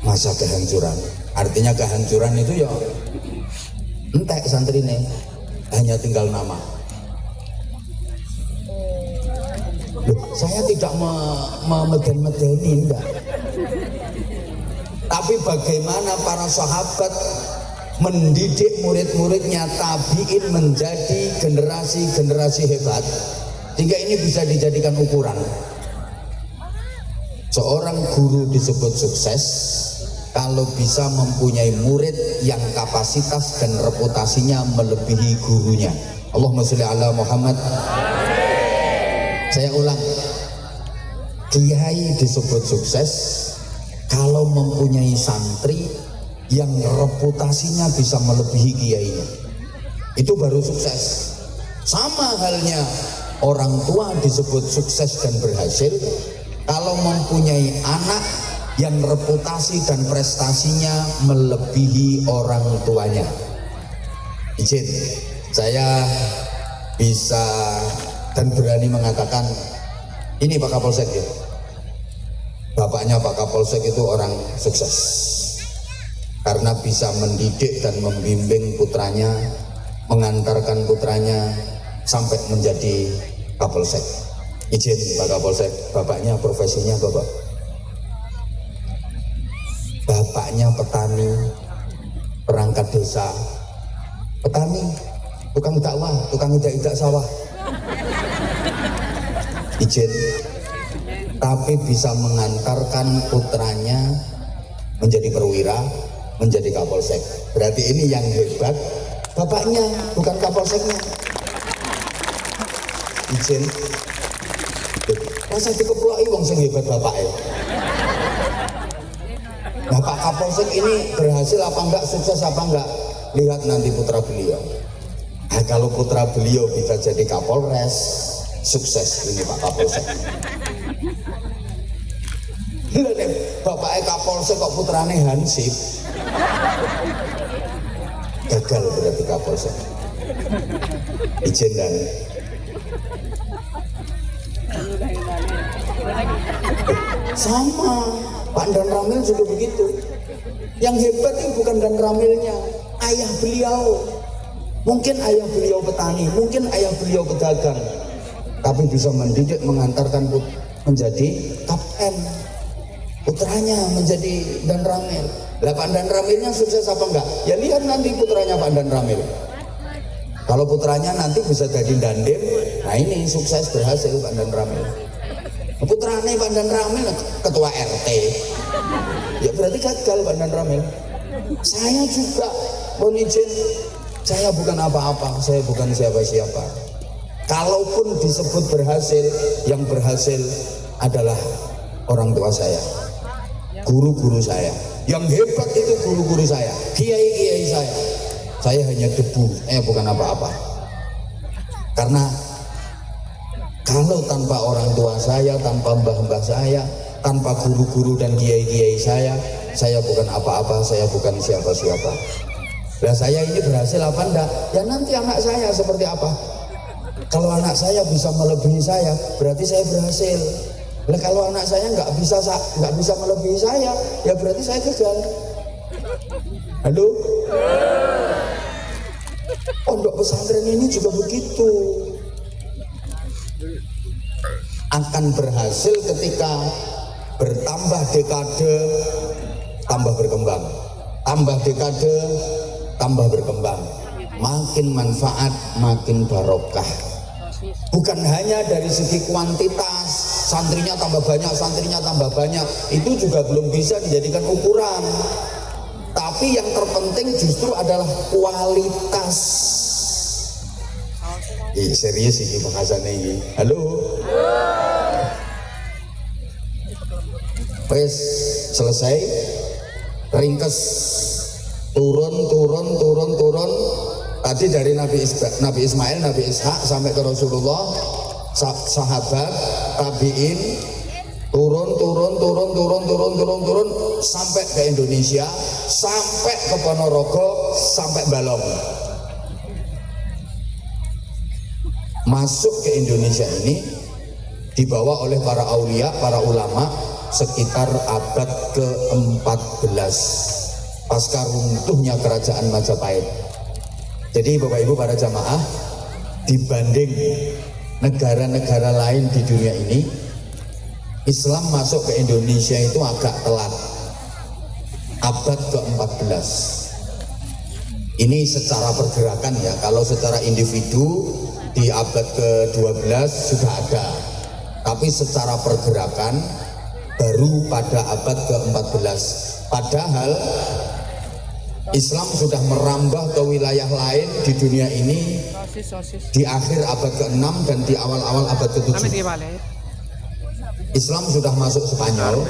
masa kehancuran. Artinya kehancuran itu ya entek santrine, hanya tinggal nama. Loh, saya tidak memeden-medeni, enggak. Tapi bagaimana para sahabat mendidik murid-muridnya tabi'in menjadi generasi-generasi hebat, sehingga ini bisa dijadikan ukuran. Seorang guru disebut sukses kalau bisa mempunyai murid yang kapasitas dan reputasinya melebihi gurunya. Allahumma sholli ala Muhammad. Saya ulang, kiai disebut sukses kalau mempunyai santri yang reputasinya bisa melebihi kiainya. Itu baru sukses. Sama halnya orang tua disebut sukses dan berhasil kalau mempunyai anak yang reputasi dan prestasinya melebihi orang tuanya. Izin, saya bisa dan berani mengatakan ini Pak Kapolsek ya. Bapaknya Pak Kapolsek itu orang sukses karena bisa mendidik dan membimbing putranya, mengantarkan putranya sampai menjadi Kapolsek. Izin Pak Kapolsek, bapaknya profesinya bapak? Bapaknya petani, perangkat desa. Petani, tukang dakwah, tukang idak-idak sawah. Izin, tapi bisa mengantarkan putranya menjadi perwira, menjadi Kapolsek. Berarti ini yang hebat bapaknya, bukan Kapolseknya. Izin. Masa dikeploki wong sing hebat bapaknya. Nah, Pak Kapolsek ini berhasil apa enggak, sukses apa enggak? Lihat nanti putra beliau. Nah, kalau putra beliau bisa jadi Kapolres, sukses ini Pak Kapolsek. Bapaknya Kapolsek kok putrane Hansip, gagal berarti Kapolsek. Izin dan sama Pak Dan Ramil juga begitu. Yang hebat itu bukan Dan Ramilnya, ayah beliau. Mungkin ayah beliau petani, mungkin ayah beliau pedagang, tapi bisa mendidik, mengantarkan menjadi kapten. Putranya menjadi Dan Ramil. Lah Pak Dan Ramilnya sukses apa enggak? Ya lihat nanti putranya Pak Dan Ramil. Kalau putranya nanti bisa jadi Dandim, nah ini sukses berhasil Pak Dan Ramil. Putranya Pak Dan Ramil ketua RT, ya berarti gagal Pak Dan Ramil. Saya juga mohon izin, saya bukan apa-apa, saya bukan siapa-siapa. Kalaupun disebut berhasil, yang berhasil adalah orang tua saya, guru-guru saya. Yang hebat itu guru-guru saya, kiai-kiai saya. Saya hanya debu, bukan apa-apa. Karena kalau tanpa orang tua saya, tanpa mbah-mbah saya, tanpa guru-guru dan kiai-kiai saya bukan apa-apa, saya bukan siapa-siapa. Nah, saya ini berhasil apa enggak? Ya nanti anak saya seperti apa? Kalau anak saya bisa melebihi saya, berarti saya berhasil. Nah, kalau anak saya nggak bisa melebihi saya, ya berarti saya gagal. Halo? Pondok pesantren ini juga begitu. Akan berhasil ketika bertambah dekade, tambah berkembang. Tambah dekade, tambah berkembang. Makin manfaat, makin barokah. Bukan hanya dari segi kuantitas, santrinya tambah banyak, itu juga belum bisa dijadikan ukuran. Tapi yang terpenting justru adalah kualitas. Serius ini bahasannya ini. Halo. Wes selesai. Ringkes. Turun. Tadi dari Nabi Ismail, Nabi Ishak sampai ke Rasulullah, sahabat, tabiin, turun sampai ke Indonesia, sampai ke Ponorogo, sampai Balong. Masuk ke Indonesia ini dibawa oleh para aulia, para ulama sekitar abad ke-14 pasca runtuhnya kerajaan Majapahit. Jadi Bapak Ibu para jamaah, dibanding negara-negara lain di dunia ini, Islam masuk ke Indonesia itu agak telat, abad ke-14. Ini secara pergerakan ya, kalau secara individu di abad ke-12 sudah ada, tapi secara pergerakan baru pada abad ke-14. Padahal Islam sudah merambah ke wilayah lain di dunia ini di akhir abad ke-6 dan di awal-awal abad ke-7. Islam sudah masuk Spanyol.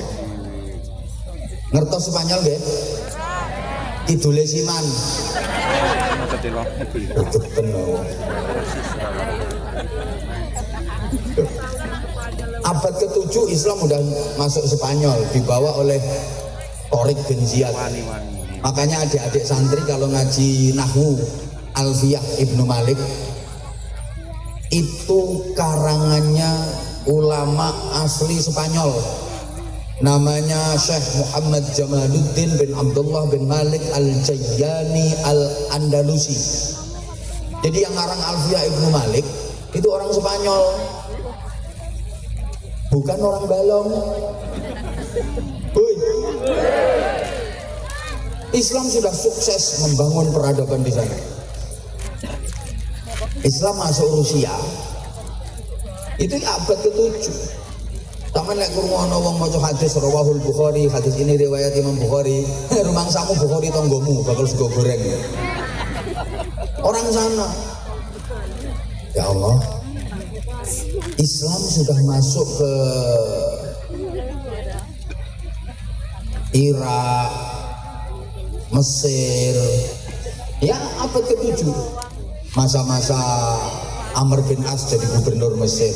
Ngertos Spanyol nggih? Kidule Siman. Abad ke-7 Islam sudah masuk Spanyol, dibawa oleh Torik bin Ziyad. Makanya adik-adik santri kalau ngaji Nahwu Alfiyah Ibnu Malik itu karangannya ulama asli Spanyol, namanya Syekh Muhammad Jamaluddin bin Abdullah bin Malik Al-Jayyani Al-Andalusi. Jadi yang ngarang Alfiyah Ibnu Malik itu orang Spanyol, bukan orang Balong. Islam sudah sukses membangun peradaban di sana. Islam masuk Rusia itu abad ke-7. Taman lek krungu ana wong maca hadis rawahul Bukhari, hadis ini riwayat Imam Bukhari, rumangsamu Bukhari tonggomu bakal sego goreng. Orang sana. Ya Allah. Islam sudah masuk ke Irak, Mesir, ya abad ke-7, masa-masa Amr bin As jadi gubernur Mesir.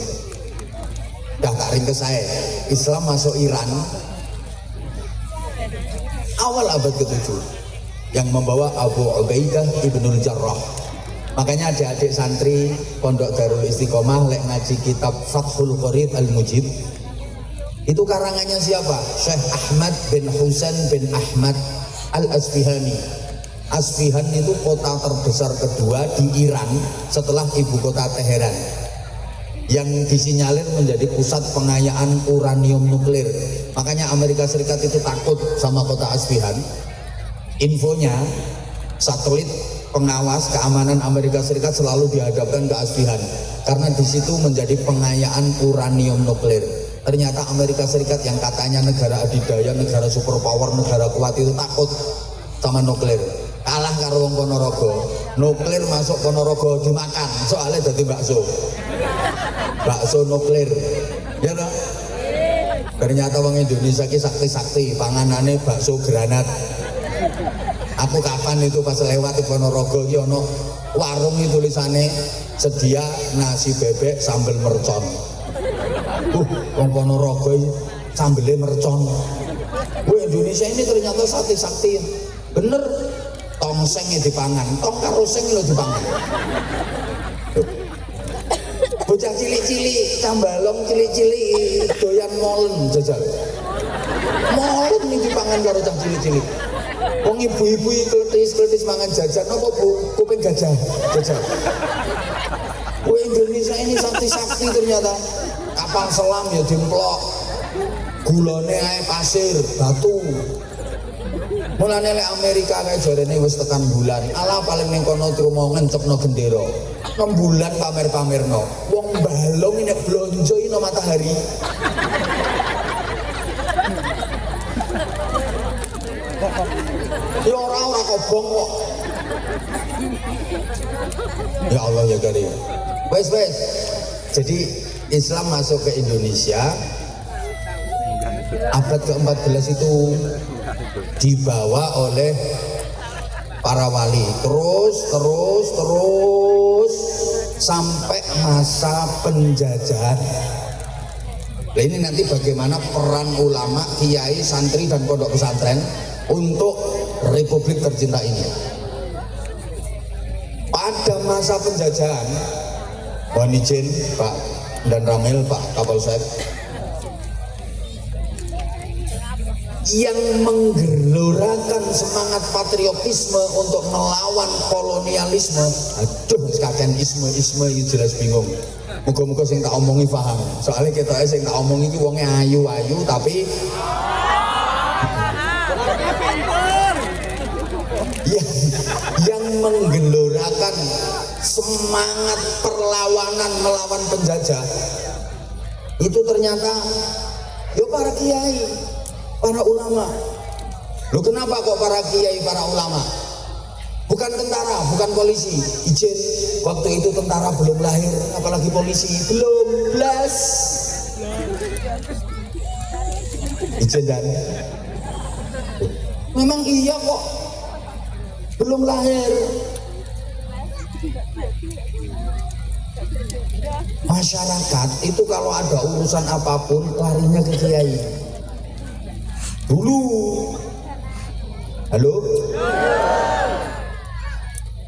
Dah tak ringkes saya, Islam masuk Iran awal abad ke-7 yang membawa Abu Ubaidah Ibnul Jarrah. Makanya adik-adik santri Pondok Darul Istiqomah lek ngaji kitab Fathul Qorib Al-Mujib, itu karangannya siapa? Syekh Ahmad bin Husain bin Ahmad Al-Asfihani. Asfihan itu kota terbesar kedua di Iran setelah ibu kota Teheran, yang disinyalir menjadi pusat pengayaan uranium nuklir. Makanya Amerika Serikat itu takut sama kota Asfihan. Infonya, satelit pengawas keamanan Amerika Serikat selalu dihadapkan ke Asfihan karena di situ menjadi pengayaan uranium nuklir. Ternyata Amerika Serikat yang katanya negara adidaya, negara superpower, negara kuat itu takut sama nuklir. Kalah karo wong Ponorogo. Nuklir masuk Ponorogo dimakan, soalnya jadi bakso. Bakso nuklir. Ya toh? Ternyata wong Indonesia ki sakti-sakti, panganane bakso granat. Aku kapan itu pas lewat di Ponorogo ki ono warung itu tulisannya sedia nasi bebek sambal mercon. Wong Ponorogo sambelnya mercon. Indonesia ini ternyata sakti-sakti. Bener, tongsengnya dipangan, tong karo seng lo dipangan. Bocah cilik-cilik, cambalong cilik-cilik, doyan molen jajal. Molen nih dipangan karo cah cilik-cilik. Wong ibu-ibu kletis mangan jajan, apa bu? Kuping gajah, jajal. Indonesia ini sakti-sakti ternyata. Kapal selam ya dimplok, gulane ae pasir, batu. Mulane lek Amerika kae jarene wis tekan bulan, ala paling ning kono trimo ngencepno gendera. 6 bulan pamer-pamerno. Wong balong nek blonjo ino matahari. Ya ora kobong kok. Ya Allah ya Karim. Wes. Jadi Islam masuk ke Indonesia abad ke-14 itu dibawa oleh para wali terus sampai masa penjajahan. Nah, ini nanti bagaimana peran ulama, kiai, santri dan pondok pesantren untuk Republik tercinta ini. Pada masa penjajahan, mohon izin Pak dan Ramil, Pak Kapolsek, yang menggelorakan semangat patriotisme untuk melawan kolonialisme. Aduh, sekalian isme itu jelas bingung. Muga-muga sing tak omongi paham. Soalnya kita sing tak omongi iki wonge ayu-ayu tapi yang menggelorakan semangat perlawanan melawan penjajah itu ternyata para kiai, para ulama. Loh, kenapa kok para kiai, para ulama? Bukan tentara, bukan polisi. Izin, waktu itu tentara belum lahir, apalagi polisi belum belas. Izin dan memang iya kok, belum lahir. Masyarakat itu kalau ada urusan apapun larinya ke kiai. Dulu, halo,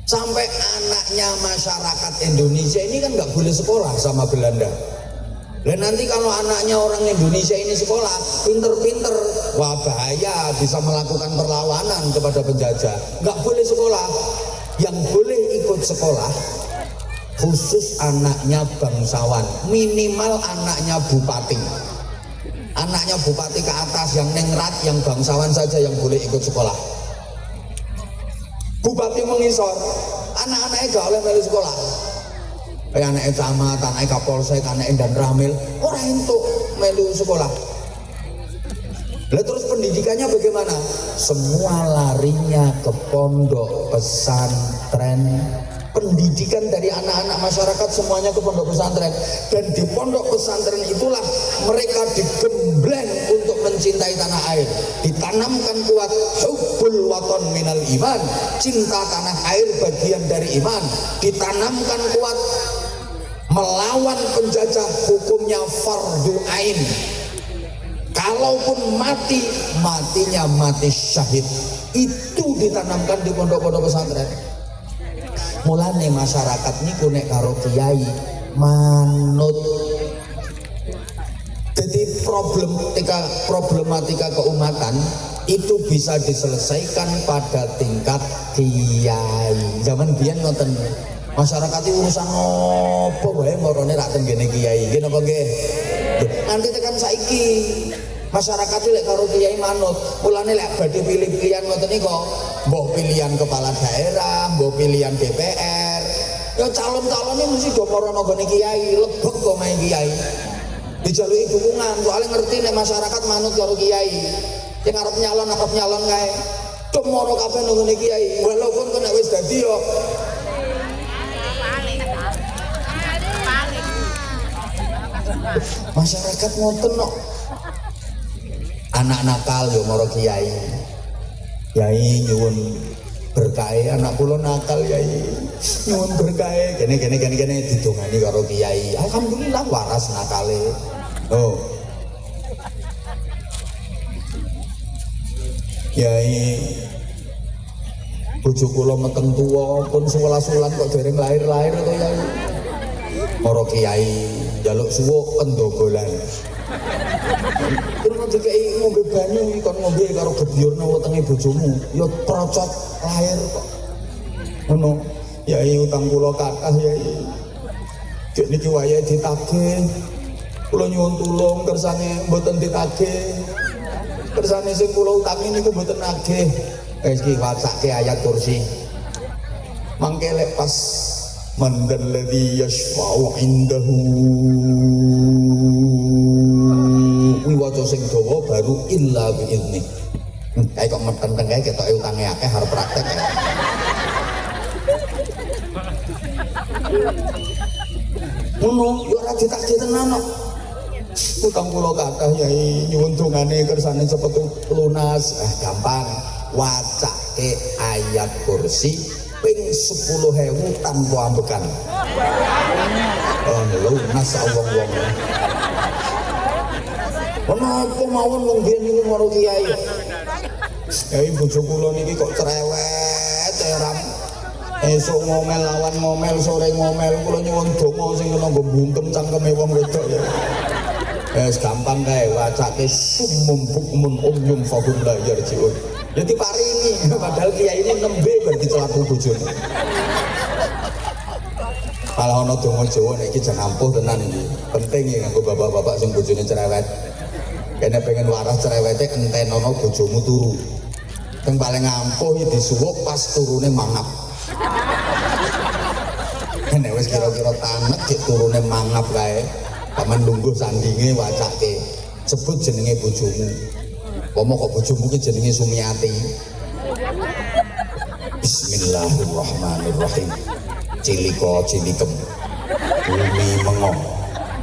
sampai anaknya masyarakat Indonesia ini kan nggak boleh sekolah sama Belanda. Dan nanti kalau anaknya orang Indonesia ini sekolah, pinter-pinter, wah bahaya, bisa melakukan perlawanan kepada penjajah. Nggak boleh sekolah. Yang boleh ikut sekolah khusus anaknya bangsawan, minimal anaknya bupati. Anaknya bupati ke atas yang ningrat, yang bangsawan saja yang boleh ikut sekolah. Bupati mengisor, anak-anaknya gak oleh melu sekolah. Kayak anake camat, anake kapolsek, anake dan ramil ora entuk melu sekolah. Lah terus pendidikannya bagaimana? Semua larinya ke pondok pesantren. Pendidikan dari anak-anak masyarakat semuanya ke pondok pesantren, dan di pondok pesantren itulah mereka digembleng untuk mencintai tanah air, ditanamkan kuat hubbul waton minal iman, cinta tanah air bagian dari iman, ditanamkan kuat melawan penjajah hukumnya fardu ain. Kalaupun mati, matinya mati syahid. Itu ditanamkan di pondok-pondok pesantren. Mulane masyarakat niku nek karo kiai manut. Jadi problematika keumatan itu bisa diselesaikan pada tingkat kiai. Zaman biyen ngoten. Masyarakat itu urusan apa wae marane rak tenggene kiai. Nggih napa nggih? Nanti tekan saiki masyarakat lek karo kiai manut. Mulane lek badhe pilih pilihan ngoten niku, mbok pilihan kepala daerah, mbok pilihan DPR, ya calon-calonnya mesti do marana gone kiai, lebek kok main kiai. Dijaluki dukungan, soalnya ngerti nek masyarakat manut karo kiai. Sing arep nyalon kae. Demoro kabeh nang ngene kiai, walaupun kok nek wis dadi yo masyarakat ngoten kok. Anak nakal yo maro kiai. Kiai nyuwun berkah, anak kula nakal yai. Nyuwun berkah kene didongani karo kiai. Alhamdulillah waras nakale. Oh. Kiai bojo kula meteng tuwa pun 11 wulan kok dereng lahir-lahir to yai. Maro kiai njaluk suwuk pendogolan. Terus dikai ngombe banyu kon ngombe karo gebyurna wetenge bojomu ya procot lahir kok. Ngono. Yai utang kula kathah yai. Dek niki wayahe ditagih. Kula nyuwun tulung kersane mboten ditagih. Kersane sing kula utangi niku mboten nagih. Wis iki wacake ayat kursi. Mangke lek pas mandalladzi yashfa'u indahu waca sing dawa baru illa biizni. Kae kok meteng kae ketoke utange akeh arep praktek. Ngono yo ora ditagih tenan kok. Utang kula kathah yai nyuwun dongane kersane cepet lunas. Gampang. Wacake ayat kursi ping 10.000 tanpa ambekan. Lunas wong-wong. Kenapa mawon wong biyen niku karo kiai? Kiai bojo kula niki kok cerewet eram. Esuk ngomel lawan ngomel, sore ngomel, kula nyuwun donga sing kena nggo bungkem cangkeme wong wedok ya. Wis gampang kae wacake sumum bukmun umyum fahum la yarjiun. Jadi paringi padahal kiai ini nembe berarti celatu bojone. Kalau ana donga Jawa nek iki jan ampuh tenan iki. Penting iki nganggo bapak-bapak sing bojone cerewet. Kene pengen waras cerewete entenono bojomu turu. Yang paling ampuh iki disuwuk pas turune mangap. Nek wis kira-kira tanek dik turune mangap kae, paman lungguh sandinge wacake. Sebut jenenge bojomu. Pomo kok bojomu ki jenenge Sumiati. Bismillahirrahmanirrahim. Ciliko cilikem. Bumi mengong.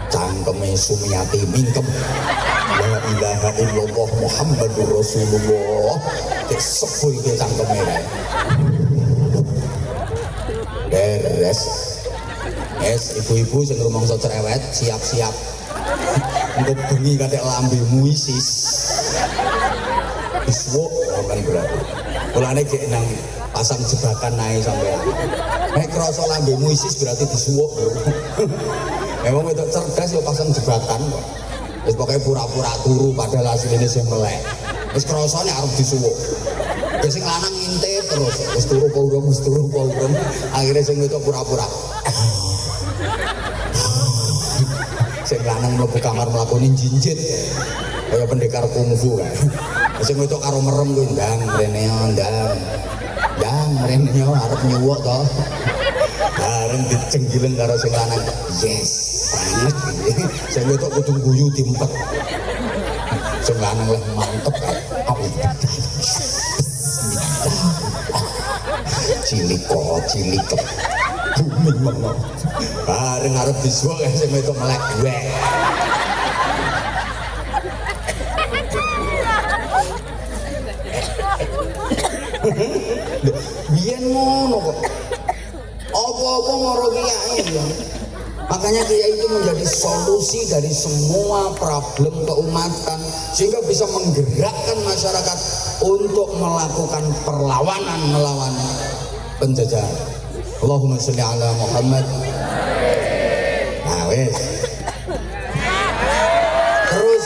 Cangkeme Sumiati mingkem. La ilaha illallah Muhammadur Rasulullah. Disebul ke cangkeme. Beres. Ibu-ibu sing rumangsa cerewet siap-siap. Engko bengi kathek lambemu isis. Iswuk kan berarti. Mulane gek nang pasang jebakan nae sampean. Nek krasa lambemu isis berarti disuwuk lho. Memang wedok cerdas ya pasang jebakan kok. Wis pokoke pura-pura turu padahal asline sing melek. Wis krasane arep disuwuk. Ya sing lanang ngintip terus, wis turu apa urung, akhire sing wedok pura-pura. Sing lanang mlebu kamar mlakoni jinjit. Kaya pendekar kungfu kae. Sing wedok karo merem kuwi ndang mrene ndang. Ndang mrene arep nyuwuk to. bareng dicenggilen karo sing lanang. Yes, banget. Sing wedok kudu guyu diempet. Sing lanang leh mantep. Cilik booming meneh. Bareng arep disuwuk sing wedok melek wek. Biyen ngono kok. Apa-apa maro kiai ya. Makanya kiai itu menjadi solusi dari semua problem keumatan sehingga bisa menggerakkan masyarakat untuk melakukan perlawanan melawan penjajahan. Allahumma sholli ala Muhammad. Nah wes. Terus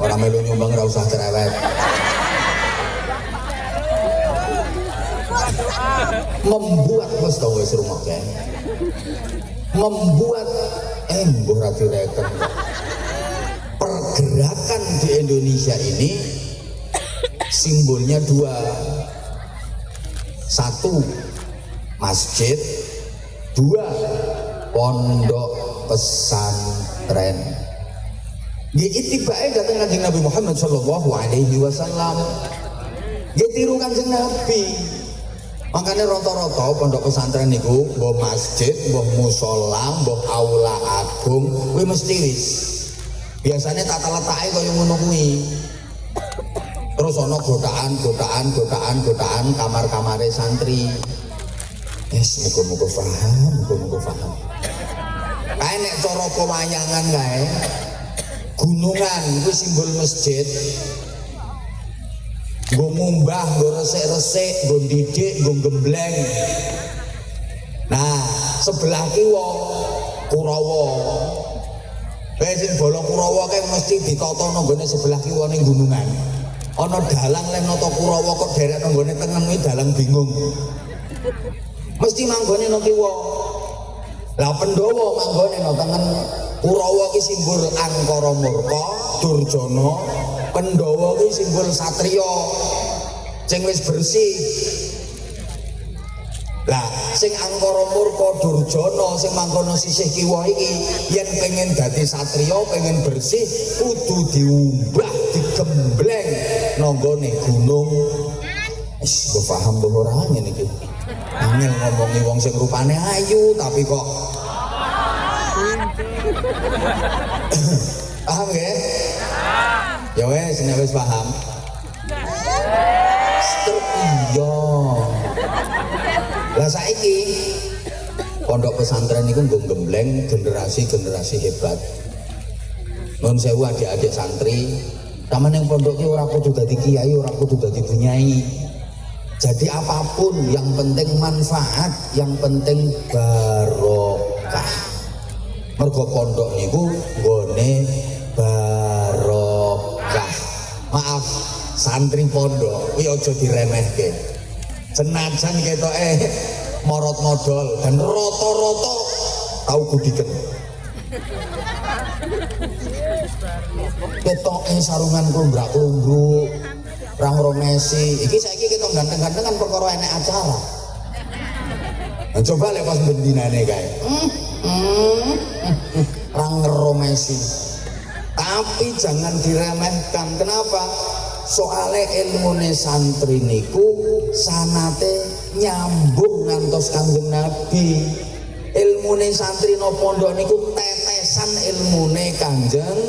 orang melu nyumbang ora usah cerewet. Membuat wis tau wis rumah kan. Membuat mbuh ra direken. Pergerakan di Indonesia ini simbolnya dua. Satu, masjid. Dua, pondok pesantren. Nggih itibake dateng Kanjeng Nabi Muhammad sallallahu alaihi wasallam. Nggih tiru Kanjeng Nabi. Makanya rata-rata pondok pesantren niku mbah masjid, mbah musala, mbah aula agung, kuwi mesti wis. Biasanya tata letake kaya ngono kuwi. Terus ana godaan kamar-kamare santri. Muga-muga paham. Kae nek cara pewayangan kae gunungan kuwi simbol masjid. Gue mumbah, gue resik-resik, gue didik, gue gembleng. Nah, sebelah kiwa Kurawa. Sing bolong Kurawa kayak mesti ditoto nanggone sebelah kiwa ning gunungan. Ana dalang lek nata Kurawa kok derek nanggone tengen iki dalang bingung. Mesti manggone nang kiwa. Lah Pandhawa manggone nang tengen. Kurawa ki simbol angkara murka, Durjana. Pandhawa ki simbol satriya sing wis bersih. Lah sing angkara murka Durjana sing mangkono sisih kiwa iki yen pengen dadi satriya, pengen bersih kudu diumbah, digembleng nanggone gunung. Wis go paham mbok ora ngene iki. Angel ngomongi wong sing rupane ayu tapi kok paham ya? Ya wes, nek wis paham. Iya. Lah saiki pondok pesantren niku nggo gembleng generasi-generasi hebat. Nuwun sewu adik-adik santri, sampeyan ning pondok ki ora kudu dadi kiai, ora kudu dadi bunyai. Jadi apapun yang penting manfaat, yang penting barokah. Mergo pondok niku nggone barokah. Maaf, santri pondok kuwi aja diremehke. Senajan ketoke morot modal dan rata-rata tau gudiken. Ketoke sarungan klumbrak-klumbruk, rang-rongesi. Iki saiki ketok ganteng-gantengan perkara enek acara. Nah, coba lek pas bendinane kae. Rang-rongesi. Tapi jangan diremehkan. Kenapa? Soalnya ilmune santri niku sanate nyambung ngantos Kanjeng Nabi. Ilmune santri no pondok niku tetesan ilmune Kanjeng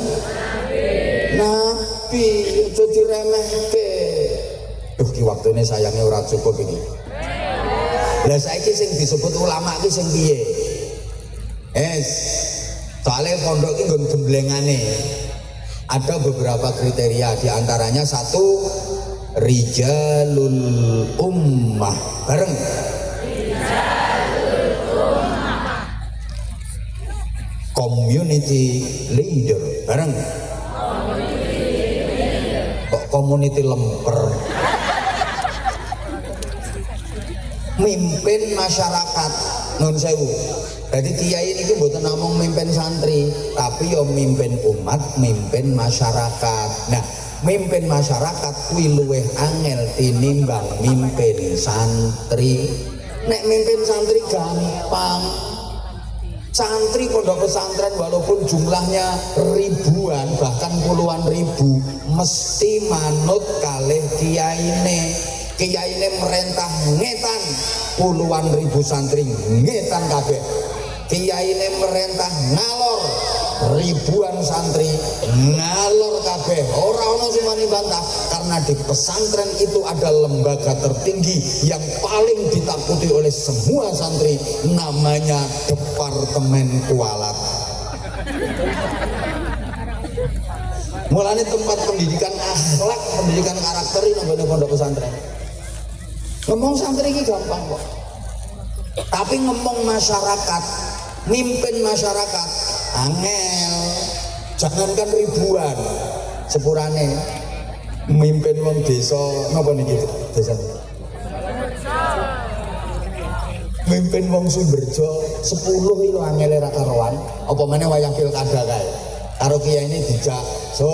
Nabi. Aja diremehke. Duh ki waktune sayangnya ora cukup iki. Lah saiki sing disebut ulama ki sing piye? Soalnya pondok ki nggon gemblengane. Ada beberapa kriteria, diantaranya satu, rijalul ummah. Bareng. Rijalul ummah. Community leader. Bareng. Community leader. Kok community lemper? Mimpin masyarakat. Nun sewu. Jadi kiai ini mboten namung mimpin santri, tapi yo mimpin umat, mimpin masyarakat. Nah, mimpin masyarakat kuwi luwih angel tinimbang mimpin santri. Nek mimpin santri gampang. Santri pondok pesantren walaupun jumlahnya ribuan bahkan puluhan ribu mesti manut kalih kiyaine. Kiyaine merentah ngetan puluhan ribu santri ngetan kabeh. Kiyaine merentah ngalor ribuan santri ngalor kabeh. Ora ono sing wani bantah karena di pesantren itu ada lembaga tertinggi yang paling ditakuti oleh semua santri, namanya Departemen Kualat. Mulane tempat pendidikan akhlak, pendidikan karakter ini nang pondok pesantren. Ngomong santri ini gampang kok. Tapi ngomong masyarakat, mimpin masyarakat angel. Jangankan ribuan, sepurane mimpin wong desa napa niki desa. Mimpin wong Sumberjo 10 iki lho angele ra karuan. Apa meneh wayah pilkada kae. Karo kiai ini dijak, so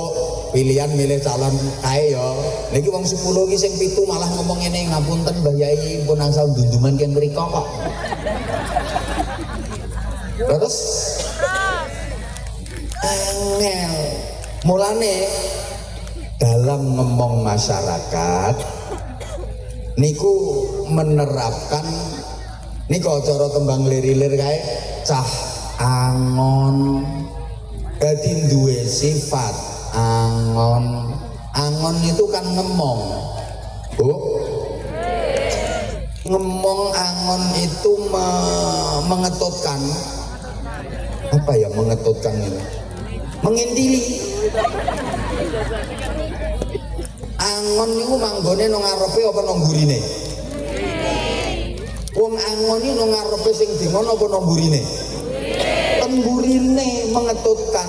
pilihan milih calon kae ya. Niki wong 10 iki sing 7 malah ngomong ngene, ngapunten Mbah Yai pun angsal dunduman keng mriko kok. Terus angel. Mulane dalam ngomong masyarakat niku menerapkan niku cara tembang lirir kae cah angon. Dadi duwe sifat angon. Angon itu kan ngomong. Bu. Ngomong angon itu mengetutkan. Apa ya mengetutkan ini? Mengintili. Angon niku manggone nang ngarepe apa nang mburine? Wong angon iki nang ngarepe sing dingono apa nang mburine? Temburine mengetutkan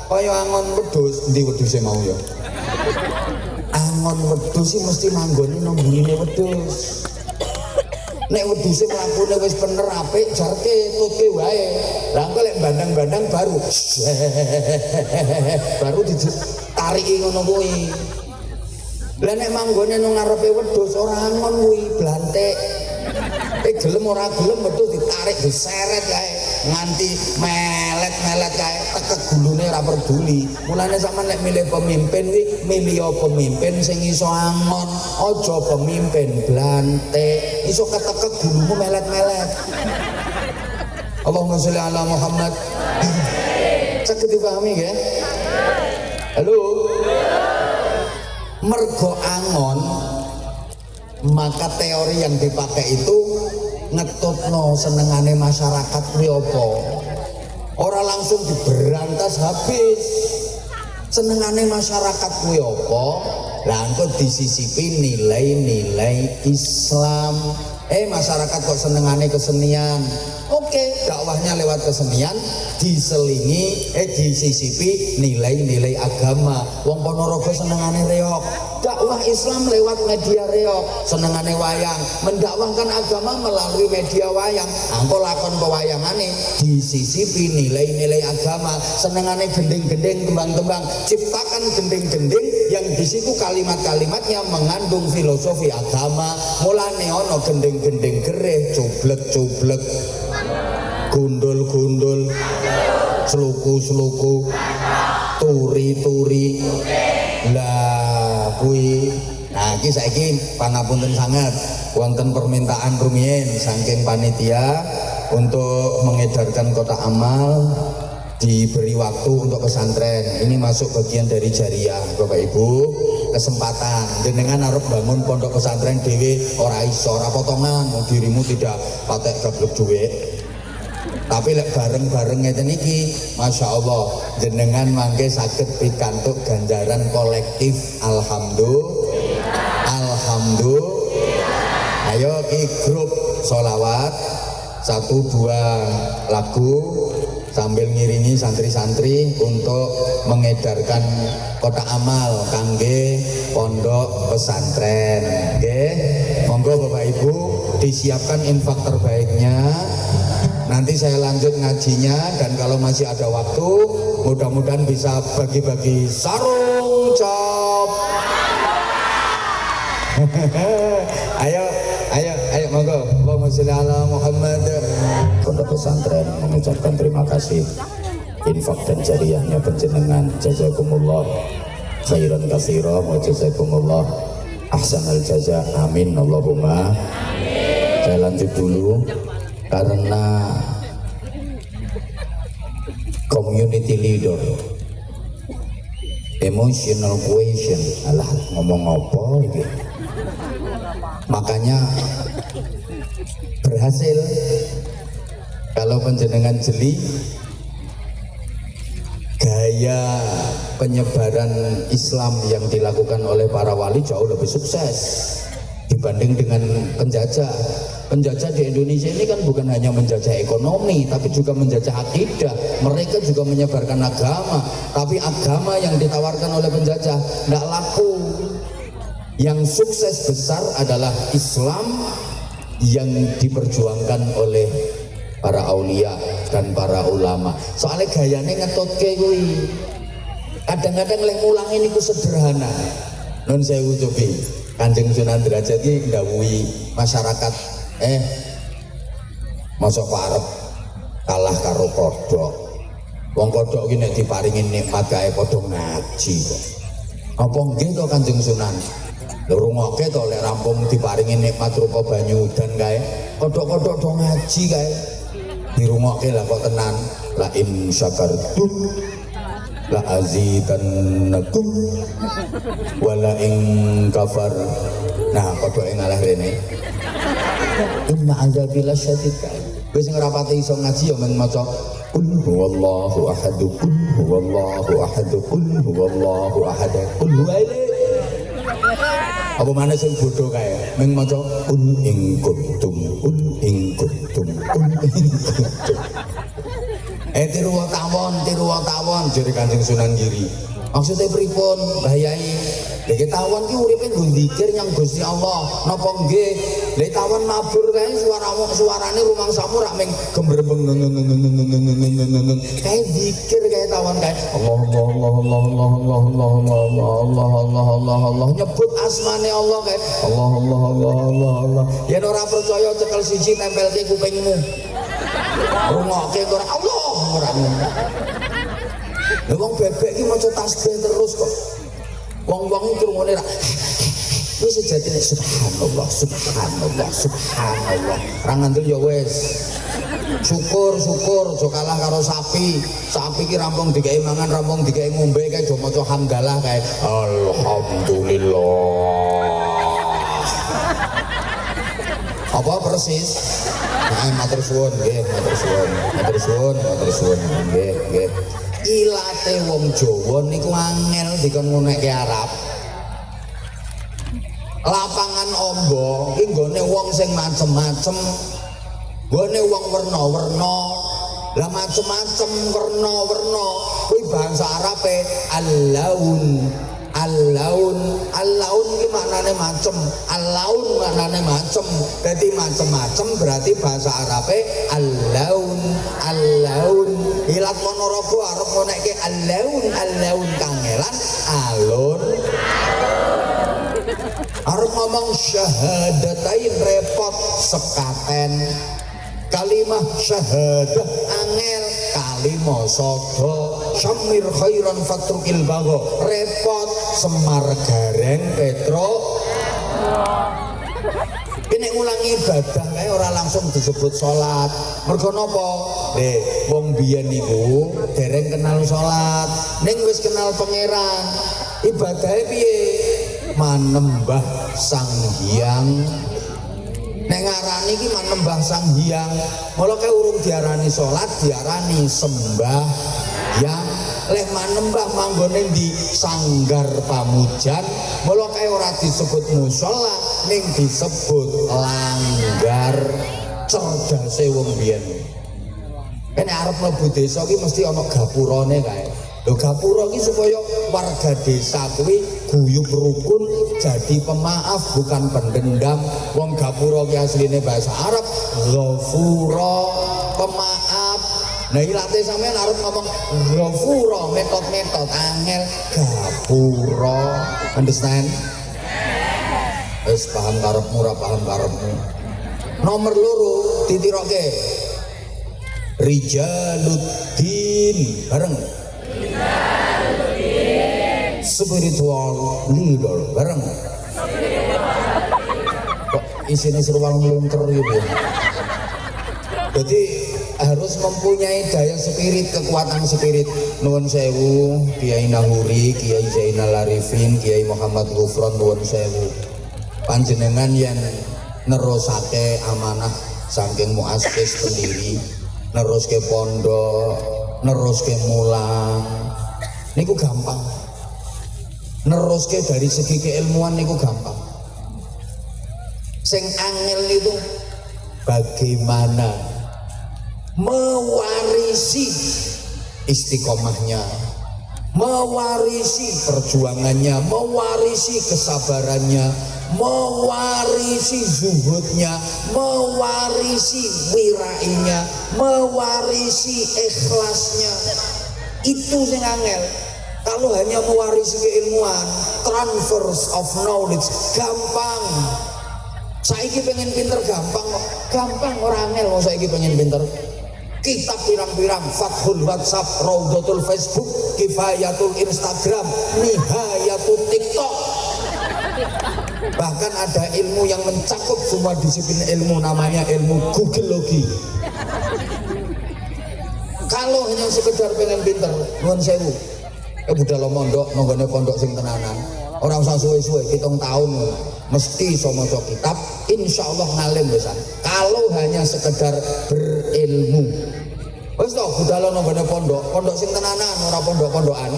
kaya angon wedhus. Endi wedhuse mau ya? Angon wedhus iki mesti manggone nang mburine wedhus. Nek wedhuse mlakune wis bener apik jarke tutke wae. Lah engko lek bandang-bandang baru ditariki ngono kuwi. Lah nek manggone nang ngarepe wedhus ora angon kuwi blantik. Gelem ora gelem wedhus ditarik diseret kae nganti melet-melet kae tekek gulune ora peduli. Mulane sampean nek milih pemimpin kuwi milih pemimpin sing iso angon, aja pemimpin blantik. Iso ketekek gulumu melet-melet. Allahumma sholli ala Muhammad. Saged dipahami nggih? Halo. Mergo angon maka teori yang dipakai itu ngetutno senengane masyarakat kuwi apa. Ora langsung diberantas habis. Senengane masyarakat kuwi apa? Lah engko disisipi nilai-nilai Islam. Masyarakat kok senengane kesenian. Oke, dakwahnya lewat kesenian diselingi disisipi nilai-nilai agama. Wong Ponorogo senengane reog. Dakwah Islam lewat media reog, senengane wayang, mendakwahkan agama melalui media wayang. Angko lakon pewayangane disisipi nilai-nilai agama, senengane gending-gending, tembang-tembang, ciptakan gending-gending yang di situ kalimat-kalimatnya mengandung filosofi agama. Mulane ono gending-gending gereh, cublek-cublek, gundul-gundul, seluku-seluku, turi-turi. Lah kuwi nah iki saiki pangapunten sangat wonten permintaan rumiyin saking panitia untuk mengedarkan kotak amal diberi waktu untuk pesantren. Ini masuk bagian dari jariah Bapak Ibu. Kesempatan jenengan arep bangun pondok pesantren dhewe ora iso, ora potongan, dirimu tidak patek gablek dhuwit. Tapi lek bareng-bareng ngeten iki, Masya Allah, jenengan mangke saged pikantuk ganjaran kolektif. Alhamdulillah. Ayo ki grup sholawat 1-2 lagu sambil ngiringi santri-santri untuk mengedarkan kotak amal kangge pondok pesantren. Oke, monggo Bapak Ibu disiapkan infak terbaiknya. Nanti saya lanjut ngajinya dan kalau masih ada waktu mudah-mudahan bisa bagi-bagi sarung cop. Ayo monggo. Allahumma sholli ala Muhammad. Pondok pesantren mengucapkan terima kasih infak dan jariahnya penjenengan, jazakumullah khairan katsira wa jazakumullah ahsanal jaza, amin Allahumma. Saya lanjut dulu karena community leader, emotional quotient, alah ngomong apa gitu. Makanya berhasil kalau penjenengan jeli gaya penyebaran Islam yang dilakukan oleh para wali jauh lebih sukses dibanding dengan penjajah. Penjajah di Indonesia ini kan bukan hanya menjajah ekonomi, tapi juga menjajah akidah. Mereka juga menyebarkan agama, tapi agama yang ditawarkan oleh penjajah tidak laku. Yang sukses besar adalah Islam yang diperjuangkan oleh para aulia dan para ulama. Soalnya gayanya ngetotke kuwi. Kadang-kadang lek mulang ini ku sederhana. Non sewu cobi. Kanjeng Sunan Derajat iki ndhawuhi masyarakat masa parep kalah karo kodhok. Wong kodhok iki nek diparingi nikmat kae padha ngaji kok. Apa nggih to Kanjeng Sunan? Rungokke to lek rampung diparingi nikmat rupa banyu udan kae, kodhok-kodhok do ngaji kae. Dirungokke lah kok tenan. La in syakartum la azidannakum wala in kafar. Nah, kodhoke ngalah rene. Inna azabi lasyadid. Wis sing ora pati iso ngaji ya men maca qul huwallahu ahad, qul huwallahu ahad, qul huwallahu ahad, qul huwailai. Apa mana sing bodoh kae meng maca qul in kuntum, qul in kuntum, qul in kuntum. Tiru tawon jere Kanjeng Sunan Giri. Maksudnya pripun Mbah Yai? Lha tawon ki uripe nggo dzikir nyang Gusti Allah. Napa nggih? Lha tawon mabur kae suarane rumangsamu rak ming gembrembeng kae dzikir kae tawon kae. Allah nyebut asmane Allah kae. Allah. Yen ora percaya cekel siji tempelke kupingmu. Rungokke ora Allah ora ngono. Lha wong bebek iki maca tasbih terus kok. Wong-wong iki krungone ra. Wis sejatine subhanallah. Ra ngandel ya wis. Syukur aja kalah karo sapi. Sapi ki rampung dikei mangan, rampung dikei ngombe kae do maca hamdalah kae. Alhamdulillah. Apa persis? Matur suwun nggih, matur suwun nggih. Ilate wong Jawa niku angel dikon ngonekke Arab. Lapangan ombo iki nggone wong sing macem-macem. Nggone wong werna-werna. Lah macem-macem werna-werna kuwi bahasa Arabe al-laun. Al-laun iki maknane macem. Al-laun maknane macem. Dadi macem-macem berarti bahasa Arabe al-laun. Ilat Ponorogo arep ngonekke al-laun kangelan alun. Arep ngomong syahadatain repot sekaten. Kalimah syahadah angel, kalimah sodo syamir khairan fatrukil bago repot semar gareng petro. Ini ngulangi ibadah kayak orang langsung disebut sholat. Mergo napa? Wong biyen niku dereng kenal sholat, ning wis kenal pangeran. Ibadahe piye? Manembah Sang Hyang. Nek ngarani iki manembah Sang Hyang, mula kae urung diarani salat, diarani sembah yang leh manembah manggone di sanggar pamujan, mula kae ora disebut musala, ning disebut langgar. Cerdase wong biyen. Nek arep mlebu desa iki mesti ana gapurane kae. Lho gapura iki supaya warga desa kuwi guyub rukun, jadi pemaaf bukan pendendam. Wong gapura ki asline bahasa Arab ghafura, pemaaf. Nah ilate sampean arep ngomong ghafura, metode angel gapura. Understand? Wis paham karepmu ora paham karepmu. Nomor loro ditiroke Rijaluddin bareng. Spiritual leader bareng. Kok isinya seruang melungker gitu. Jadi harus mempunyai daya spirit, kekuatan spirit. Nuwun sewu Kiai Nahuri, Kiai Zainal Arifin, Kiai Muhammad Gufron, nuwun sewu panjenengan yang nerusake amanah saking muassis pendiri, neruske pondok, neruske mulang niku gampang, neruske dari segi keilmuan niku gampang. Sing angel itu bagaimana mewarisi istiqomahnya, mewarisi perjuangannya, mewarisi kesabarannya, mewarisi zuhudnya, mewarisi wirainya, mewarisi ikhlasnya. Itu sing angel. Kalau hanya mewarisi keilmuan, transfers of knowledge gampang. Saiki pengen pinter gampang kok. Gampang orang angel mau saiki pengen pinter. Kitab pirang-pirang, Fathul WhatsApp, Raudhatul Facebook, Kifayatul Instagram, Nihayatul TikTok. Bahkan ada ilmu yang mencakup semua disiplin ilmu, namanya ilmu Googleologi. Kalau hanya sekedar pengen pinter, nuwun sewu, budal mondok, nonggone pondok sing tenanan, orang usah suwe-suwe, 7 tahun mesti iso maca kitab, insya Allah ngalim besan. Kalau hanya sekedar berilmu, wis to budal nonggone pondok sing tenanan, ora pondok-pondokan.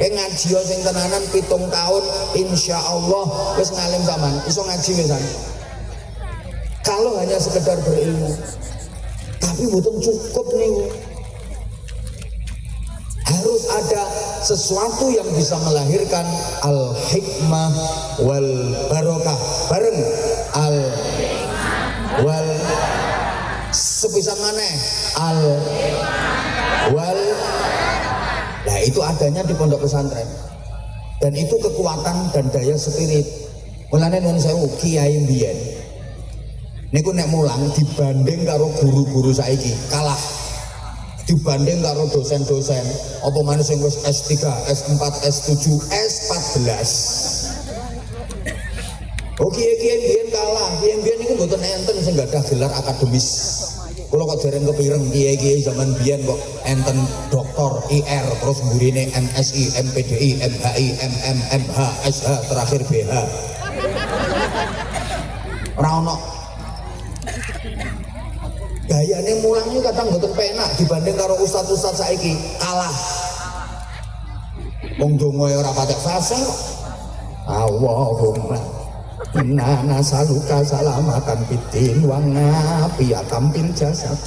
Ngaji sing tenanan 7 tahun, insya Allah wis ngalim sampean, iso ngaji besan. Kalau hanya sekedar berilmu, tapi bukan cukup nih. Harus ada sesuatu yang bisa melahirkan al-hikmah wal barokah bareng. Wal sepisan maneh al wal. Nah itu adanya di pondok pesantren, dan itu kekuatan dan daya spirit. Mulane nuwun sewu kiai mbiyen niku nek mulang dibanding karo guru-guru saiki kalah, dibanding karo dosen-dosen apa maneh sing wis S3, S4, S7, S14. Oh kiai-kiai mbiyen kalah, kiai-kiai niku mboten enten sing gadah gelar akademis. Kula kok dereng kepireng kiai-kiai zaman biyen kok enten doktor IR, terus mburine MSI, MPDI, MHI, MM, MH, SH, terakhir BH. Ora ono. Gayane mulangnya kadang mboten penak dibanding karo ustaz-ustaz saiki, kalah. Wong donga ora patek fase kok. Allahumma inna nasaluka salamatan fitin wa ngafiyatan fil jasad.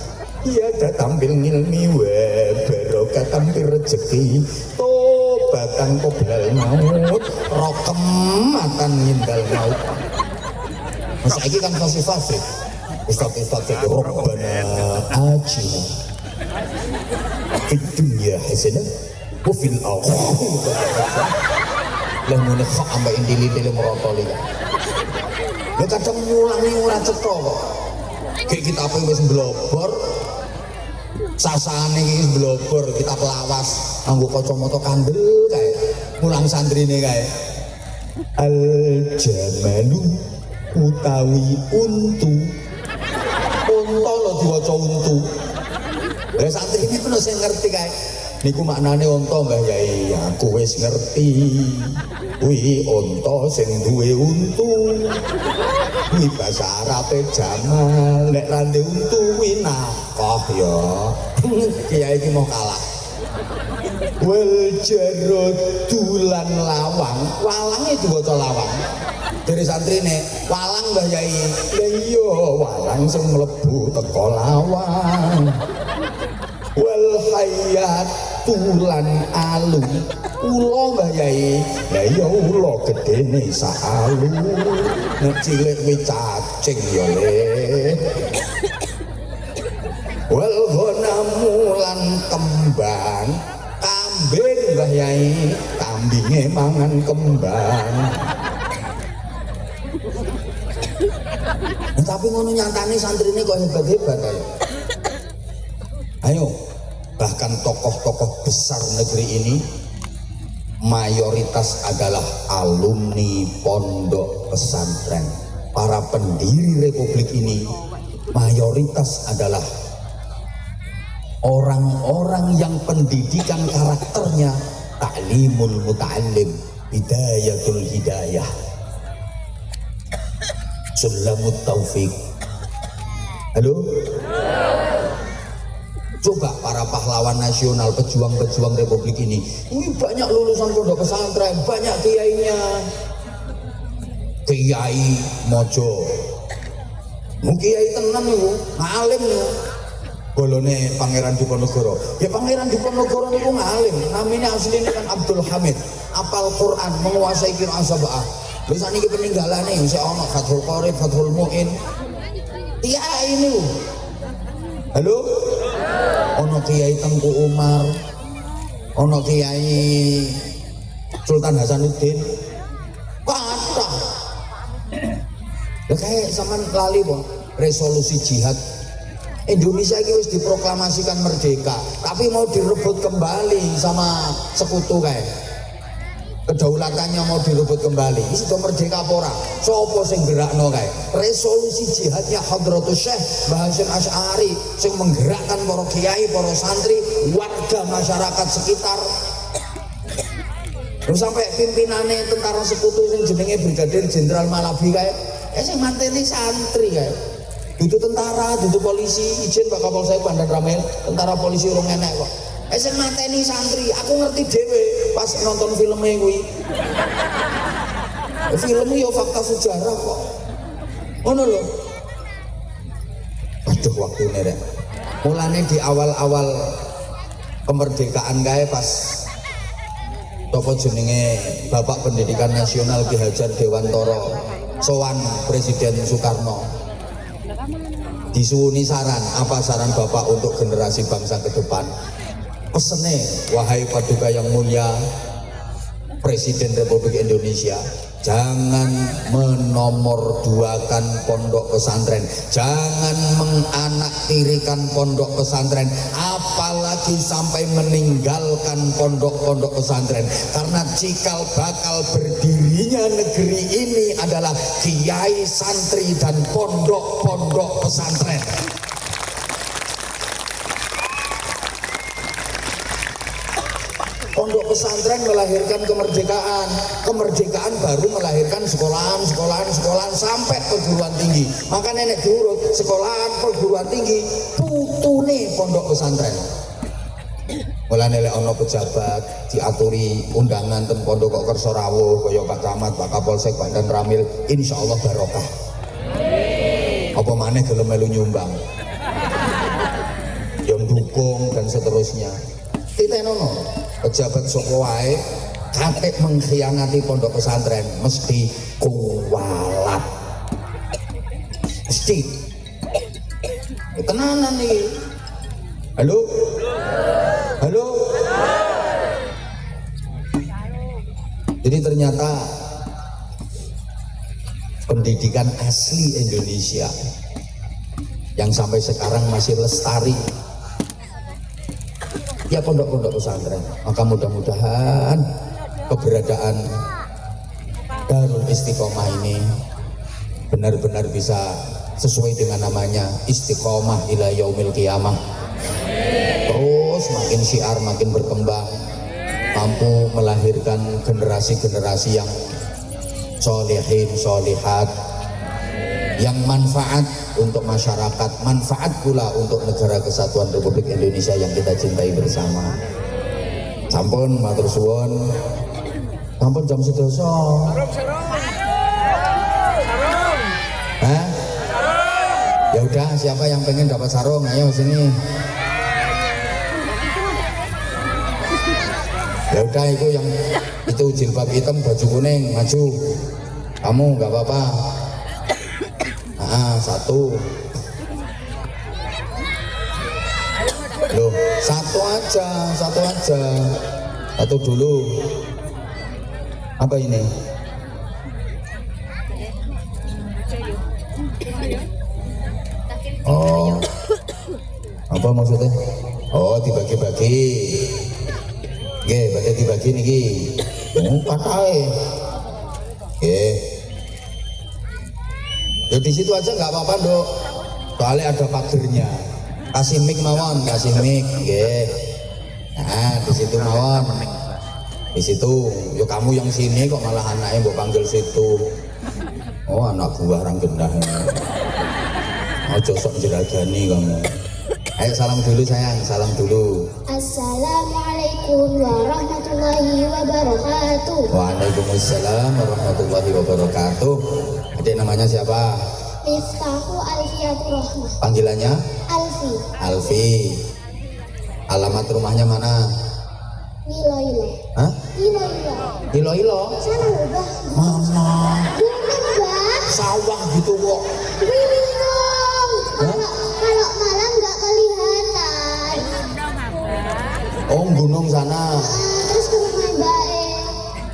Iya datang bil ilmi wa barokatan fil rezeki. Tobatan qoblal maut, rokematan indal maut. Saiki kan fase-fase. Ustaz-ustaz itu Rabbana atina fid dunya hasanah wa fil akhirati lah ngene kok ambek indili-indili merotoli. Ya kadang ngulangi ora cetha kok. Kayak kita apa wis blobor. Sasane iki wis blobor, kita lawas nganggo kacamata kandel kae. Mulang santrine kae. Al jamalu utawi untu. Unta lho diwaca untu. Lah santri iki kuwi sing ngerti kae. Niku maknane unta Mbah Yai, aku wis ngerti. Kuwi unta sing duwe untu. Kuwi basa Arabe jamal, nek rande untu kuwi nakoh ya. Kiai iki mau kalah. Wal jaradu lan lawang, walange diwaca lawang. Dari santrine, walang Mbah Yai. Lah iya, walang sing mlebu teko lawang. Wal hayatu lan alu, ula Mbah Yai. Lah iya ula gedene sak alu. Nek cilik kuwi cacing ya le. Wal ghanamu lan kembang, kambing Mbah Yai, kambinge mangan kembang. Nah, tapi ngono nyatane santrine kok hebat-hebat ayo. Ayo, bahkan tokoh-tokoh besar negeri ini mayoritas adalah alumni pondok pesantren. Para pendiri republik ini mayoritas adalah orang-orang yang pendidikan karakternya ta'limul muta'allim, hidayatul hidayah, sulamut taufik. Halo? Coba para pahlawan nasional, pejuang-pejuang republik ini banyak lulusan pondok pesantren, banyak kiainya. Kiai Mojo kiai tenan niku, ngalim niku. Golone Pangeran Diponegoro. Ya Pangeran Diponegoro niku ngalim, namanya aslinya kan Abdul Hamid, apal Quran, menguasai qiraah sab'ah. Lha saniki peninggalane isih ana Fathul Qorib, Fathul Muin. Kiai niku. Halo? Ono Kiai Tengku Umar, ono Kiai Sultan Hasanuddin. Kathah. Lah kayak sampean lali po resolusi jihad. Indonesia ini wis diproklamasikan merdeka, tapi mau direbut kembali sama sekutu kayak. Kedaulatannya mau direbut kembali. Ini sudah merdeka apa ora? Sopo sing gerakno kae? Resolusi jihadnya Hadratus Syekh Mbah Hasyim Asy'ari sing menggerakkan para kiai, para santri, warga masyarakat sekitar. Terus sampai pimpinannya tentara sekutu sing jenenge Brigadir Jenderal Malabi kae, sing manteni santri kae. Dudu tentara, dudu polisi, izin Pak Kapolsek Bandar Ramil, tentara polisi urung enek kok. Sing mateni santri, aku ngerti dhewe pas nonton filmnya kuwi. Filmnya ya fakta sejarah kok. Ngono lho. Aduh waktune rek. Mulane di awal-awal kemerdekaan kae pas apa jenenge Bapak Pendidikan Nasional Ki Hajar Dewantara sowan Presiden Soekarno. Disuwuni saran, apa saran Bapak untuk generasi bangsa ke depan? Pesene, wahai paduka yang mulia Presiden Republik Indonesia, jangan menomorduakan pondok pesantren, jangan menganaktirikan pondok pesantren, apalagi sampai meninggalkan pondok-pondok pesantren, karena cikal bakal berdirinya negeri ini adalah kiai, santri, dan pondok-pondok pesantren. Pondok pesantren melahirkan kemerdekaan, kemerdekaan baru melahirkan sekolahan sampai perguruan tinggi. Maka nenek diurut sekolahan perguruan tinggi putune pondok pesantren. Mulane lek ana pejabat diaturi undangan ten pondok kok kersa rawuh kaya Pak Camat, Pak Kapolsek Bandar Ramil, insyaallah barokah. Apa maneh gelem melu nyumbang, yang dukung dan seterusnya. Titenono pejabat soko wae katik mengkhianati pondok pesantren mesti kuwalat, mesti tenanan nih. Halo, halo. Jadi ternyata pendidikan asli Indonesia yang sampai sekarang masih lestari ya pondok-pondok pesantren. Maka mudah-mudahan keberadaan Darul Istiqomah ini benar-benar bisa sesuai dengan namanya, istiqomah ila yaumil qiyamah. Terus makin syiar makin berkembang, mampu melahirkan generasi-generasi yang solehin, solehat, yang manfaat untuk masyarakat, manfaat pula untuk negara kesatuan Republik Indonesia yang kita cintai bersama. Sampun matur suwun, sampun jam sedoso. Hah? Ya udah, siapa yang pengen dapat sarung, ayo sini. Ya udah, itu jilbab hitam baju kuning maju. Kamu nggak apa-apa. Satu. Loh, satu aja. Satu dulu. Apa ini? Oh, apa maksudnya? Oh, dibagi-bagi. Nggih, badhe dibagi niki. Patahe. Nggih. Ya di situ aja nggak apa-apa, Dok. Soalnya ada pagernya. Kasih mic mawon, kasih mic, nggih. Nah, di situ mawon. Di situ, yo kamu yang sini kok malah anaknya mbok panggil situ. Oh, anak buah orang gendah. Ojo sok jeragani kamu. Ayo salam dulu sayang, salam dulu. Assalamualaikum warahmatullahi wabarakatuh. Waalaikumsalam warahmatullahi wabarakatuh. Adik namanya siapa? Miftahu Alfiatur Rahmah. Panggilannya? Alfi. Alfi. Alamat rumahnya mana? Iloilo. Hah? Iloilo. Iloilo? Sana ubah. Mana? Gunung bah. Sawah gitu kok. Gunung. Kalau malam nggak kelihatan. Oh, gunung sana. Terus ke rumah Mbak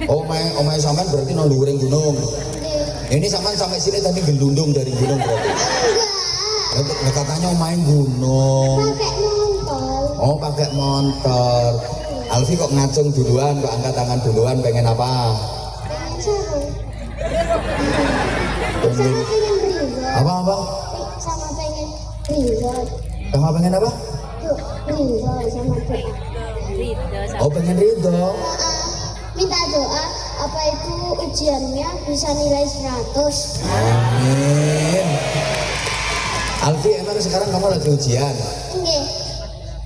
Oh, omai sampean berarti nang dhuwuring gunung. Enggak. Ini sampean sampai sini tadi gelundung dari gunung berarti. Nah, katanya main gunung. Pakai motor. Oh, pakai motor. Alfi kok ngacung duluan, kok angkat tangan duluan, pengen apa? Pengen sarung. Pengen Sama pengen resort. apa? Sama pengen resort. Sama pengen apa? Yuk, resort sama doa. Oh, pengen ridho. Minta doa apa itu ujiannya bisa nilai 100. Amin. Alfi, emang sekarang kamu lagi ujian? Nggih,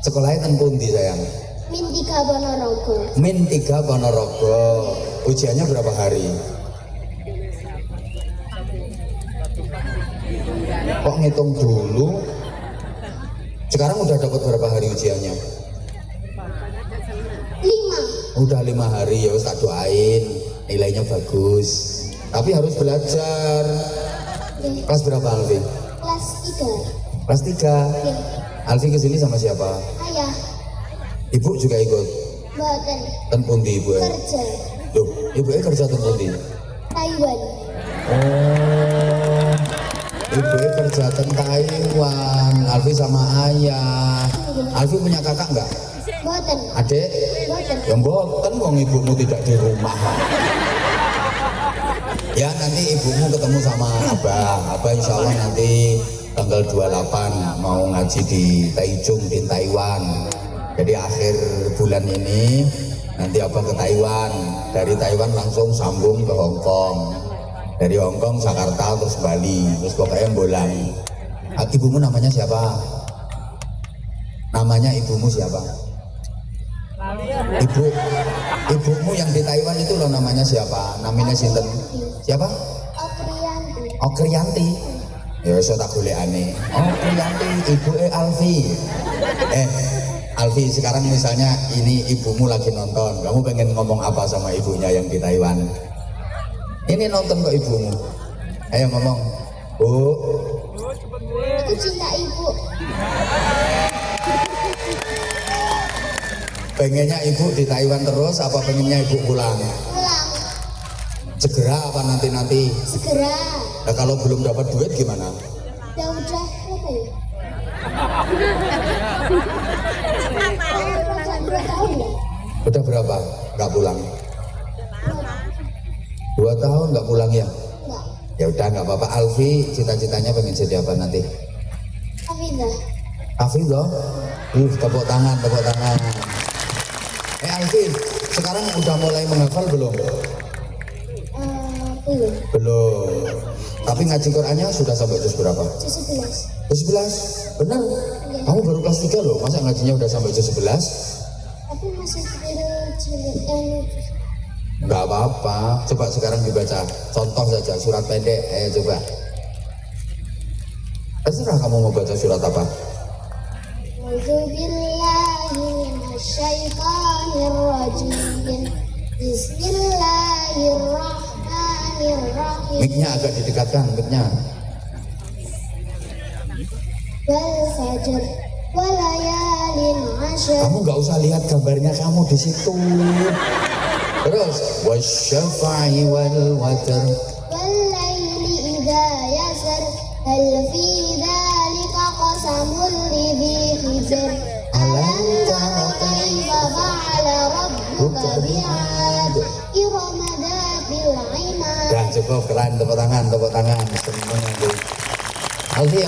Sekolahnya ten pundi sayang? Min 3 Ponorogo. Min 3 Ponorogo. Ujiannya berapa hari? Kok ngitung dulu? Sekarang udah dapat berapa hari ujiannya? 5. Udah 5 hari, ya wis tak doain nilainya bagus. Tapi harus belajar. Nggih, Kelas berapa Alfi? kelas 3. Kelas 3. Nggih, Alfi kesini sama siapa? ayah, Ibu juga ikut. mboten Ten pundi ibu? kerja Loh, ibunya kerja ten pundi? Taiwan. Oh, ibunya kerja ten Taiwan. Alfi sama ayah. Alfi punya kakak nggak? Mboten, Adik? mboten. Ya mboten, wong ibumu tidak di rumah. Ya nanti ibumu ketemu sama Abah. Abah insya Allah nanti tanggal 28 mau ngaji di Taichung di Taiwan. Jadi akhir bulan ini nanti Abah ke Taiwan. Dari Taiwan langsung sambung ke Hong Kong. Dari Hong Kong Jakarta terus Bali. Terus pokoknya bolang. Ibumu namanya siapa? Namanya ibumu siapa? Ibumu yang di Taiwan itu loh namanya siapa? Namanya sinten? Siapa? Okriyanti. Okriyanti. Ya so tak boleh aneh. Okriyanti, ibu Alfi. Alfi, sekarang misalnya ini ibumu lagi nonton, kamu pengen ngomong apa sama ibunya yang di Taiwan? Ini nonton kok ibumu. Ayo ngomong. Bu, Aku cinta ibu. pengennya ibu di Taiwan terus apa pengennya ibu pulang? Pulang. Segera apa nanti-nanti? Segera. Nah kalau belum dapat duit gimana? Ya udah, berapa ya? Udah 2 tahun ya? Udah berapa? Nggak pulang? 2 tahun nggak pulang ya? Enggak. Ya udah nggak apa-apa. Alfi cita-citanya pengen jadi apa nanti? Afidah. Hafidhah? Tepuk tangan, tepuk tangan. Alfi, sekarang udah mulai menghafal belum? Belum. Belum. Tapi ngaji Qurannya sudah sampai juz berapa? Juz 11. Juz 11? Benar? Kamu baru kelas 3 loh, masa ngajinya udah sampai juz 11? Tapi masih cilik. Nggak apa-apa, coba sekarang dibaca. Contoh saja, surat pendek, ayo coba. Terserah kamu mau baca surat apa? A'udzubillahiminasyaitonirrajim. Bismillahirrahmanirrahim. Mic-nya agak didekatkan, mic-nya. Wal fajr walayalin ashr. Kamu nggak usah lihat gambarnya kamu di situ. Terus wasyafa'i wal watr. Wal laili idza yasar. Hal fi dzalika mulidhi hijr. Alam tara kaifa fa'ala rabbuka bi'ad. Irama dhatil imad. Dah cukup, keren, tepuk tangan. Seneng aku. Alfi,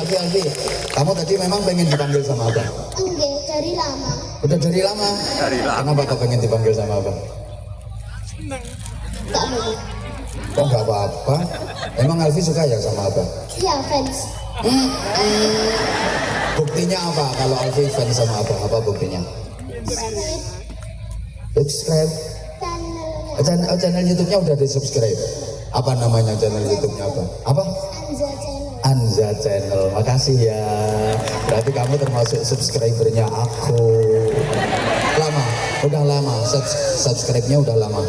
kamu tadi memang pengen dipanggil sama Abah? Enggak, dari lama. Udah dari lama? Kenapa kau pengen dipanggil sama Abah? Gak mau. Kok nggak apa-apa? Emang Alfi suka ya sama Abah? Iya, fans. Buktinya apa kalau Alfi fans sama Abah? Apa buktinya? Subscribe. Channel YouTube-nya udah di subscribe. Apa namanya channel YouTube-nya apa? Apa? Anza channel. Anza Channel. Makasih ya. Berarti kamu termasuk subscribernya aku. Lama, udah lama. Subscribe-nya udah lama.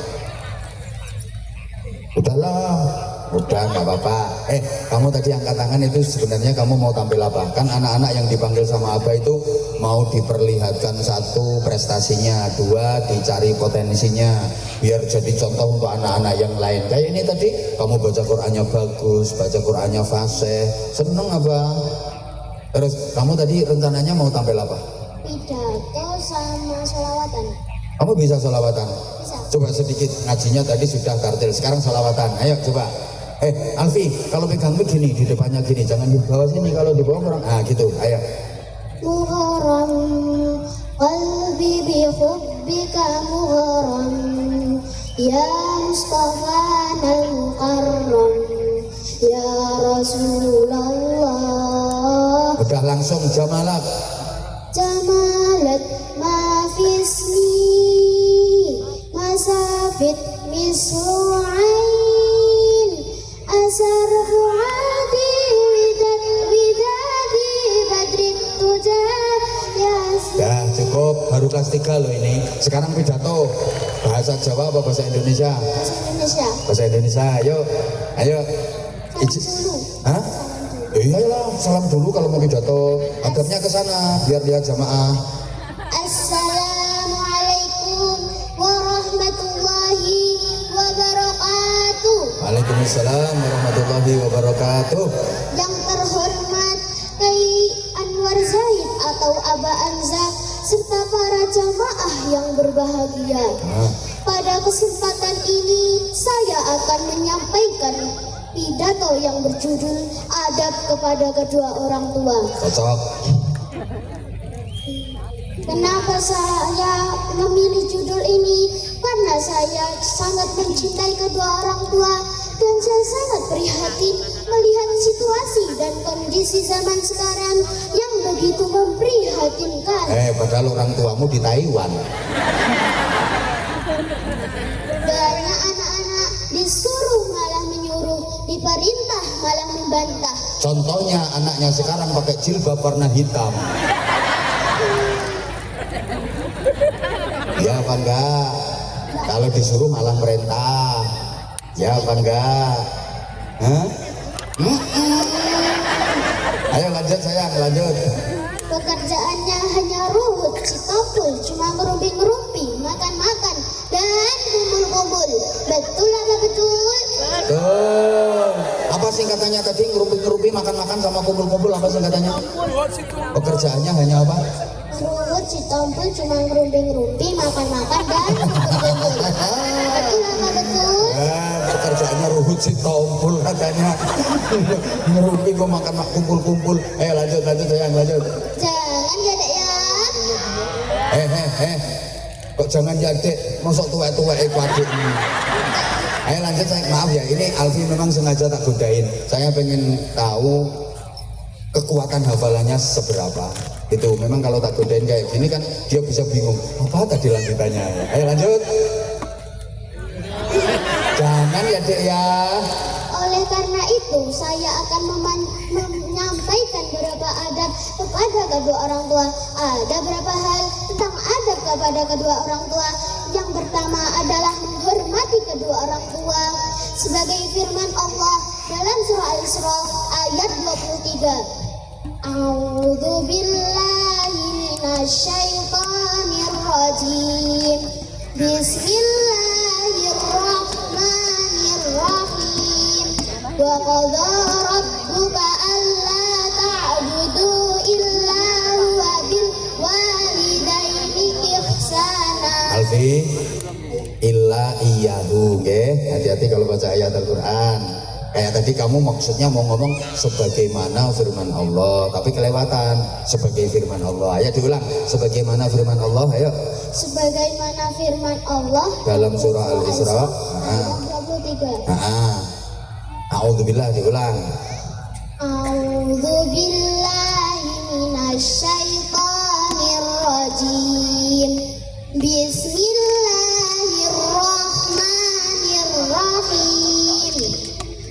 Udah nggak apa-apa. Kamu tadi angkat tangan itu sebenarnya kamu mau tampil apa? Kan anak-anak yang dipanggil sama Abah itu mau diperlihatkan satu prestasinya, dua dicari potensinya, biar jadi contoh untuk anak-anak yang lain. Kayak ini tadi kamu baca Qur'annya bagus, baca Qur'annya fasih, seneng Abah. Terus kamu tadi rencananya mau tampil apa? Pidato sama sholawatan. Kamu bisa sholawatan? Bisa. Coba sedikit, ngajinya tadi sudah tartil, sekarang sholawatan. Ayo coba. Alfi, kalau pegang mic gini, di depannya gini, jangan di bawah sini, kalau di bawah kurang. Gitu, ayo. Mugharam qalbi bi hubbika mugharam ya Mustafa al-Mukarram ya Rasulullah. Udah langsung jamalat. Jamalat ma fismi masafit misru'ain asar fuadi widadi badrit tujah yasin. Dah cukup, baru kelas 3 loh ini. Sekarang pidato bahasa Jawa apa bahasa Indonesia? Bahasa Indonesia. Bahasa Indonesia, ayo. Salam dulu. Hah? Ya iyalah, salam dulu kalau mau pidato. Adabnya ke sana biar lihat jamaah. Assalamualaikum warahmatullahi wabarakatuh. Waalaikumsalam warahmatullahi wabarakatuh. Yang terhormat Kiai Anwar Zaid atau Aba Anza serta para jamaah yang berbahagia. Pada kesempatan ini saya akan menyampaikan pidato yang berjudul Adab kepada kedua orang tua. Cocok. Kenapa saya memilih judul ini? Karena saya sangat mencintai kedua orang tua dan saya sangat prihatin melihat situasi dan kondisi zaman sekarang yang begitu memprihatinkan. Padahal orang tuamu di Taiwan. Banyak anak-anak disuruh malah menyuruh, diperintah malah membantah. Contohnya anaknya sekarang pakai jilbab warna hitam. Ya apa enggak? Kalau disuruh malah merintah. Ya apa enggak? Hah? Ayo lanjut sayang, lanjut. Pekerjaannya hanya ruhut, citopul, cuma ngerumpi-ngerumpi, makan-makan, dan kumpul-kumpul. Betul apa betul? Tuh. Apa singkatannya tadi? Ngerumpi-ngerumpi, makan-makan sama kumpul-kumpul, apa singkatannya? Pekerjaannya hanya apa? Ruhut, citompul, cuma ngerumpi-ngerumpi, makan-makan, dan kumpul-kumpul. Betul apa betul? Pekerjaannya ruhut si tompul katanya. Ngerumpi kok makan kumpul-kumpul. Ayo lanjut sayang, lanjut. Jangan ya dek ya. Kok jangan ya dek, mosok tua-tua adik ini. Ayo lanjut sayang, maaf ya, ini Alfi memang sengaja tak godain. Saya pengen tahu kekuatan hafalannya seberapa. Itu memang kalau tak godain kayak gini kan dia bisa bingung. Apa tadi lanjutannya? Ayo lanjut. Jangan ya dek ya. Oleh karena itu saya akan menyampaikan beberapa adab kepada kedua orang tua. Ada beberapa hal tentang adab kepada kedua orang tua. Yang pertama adalah menghormati kedua orang tua sebagai firman Allah dalam surah Al-Isra ayat 23. A'udzu billahi minasyaitonir rajim. Bismillahirrahmanirrahim. Wa qadha rabbuka alla ta'budu illa Alfi illa iyahu, nggih. Hati-hati kalau baca ayat Al-Qur'an. Kayak tadi kamu maksudnya mau ngomong sebagaimana firman Allah, tapi kelewatan sebagai firman Allah. Ayo diulang, sebagaimana firman Allah, ayo. Sebagaimana firman Allah Dalam surah Al-Isra ayat 23. A'udzubillah, diulang. A'udzubillahi minasyaitonir rajim. Bismillahirrahmanirrahim.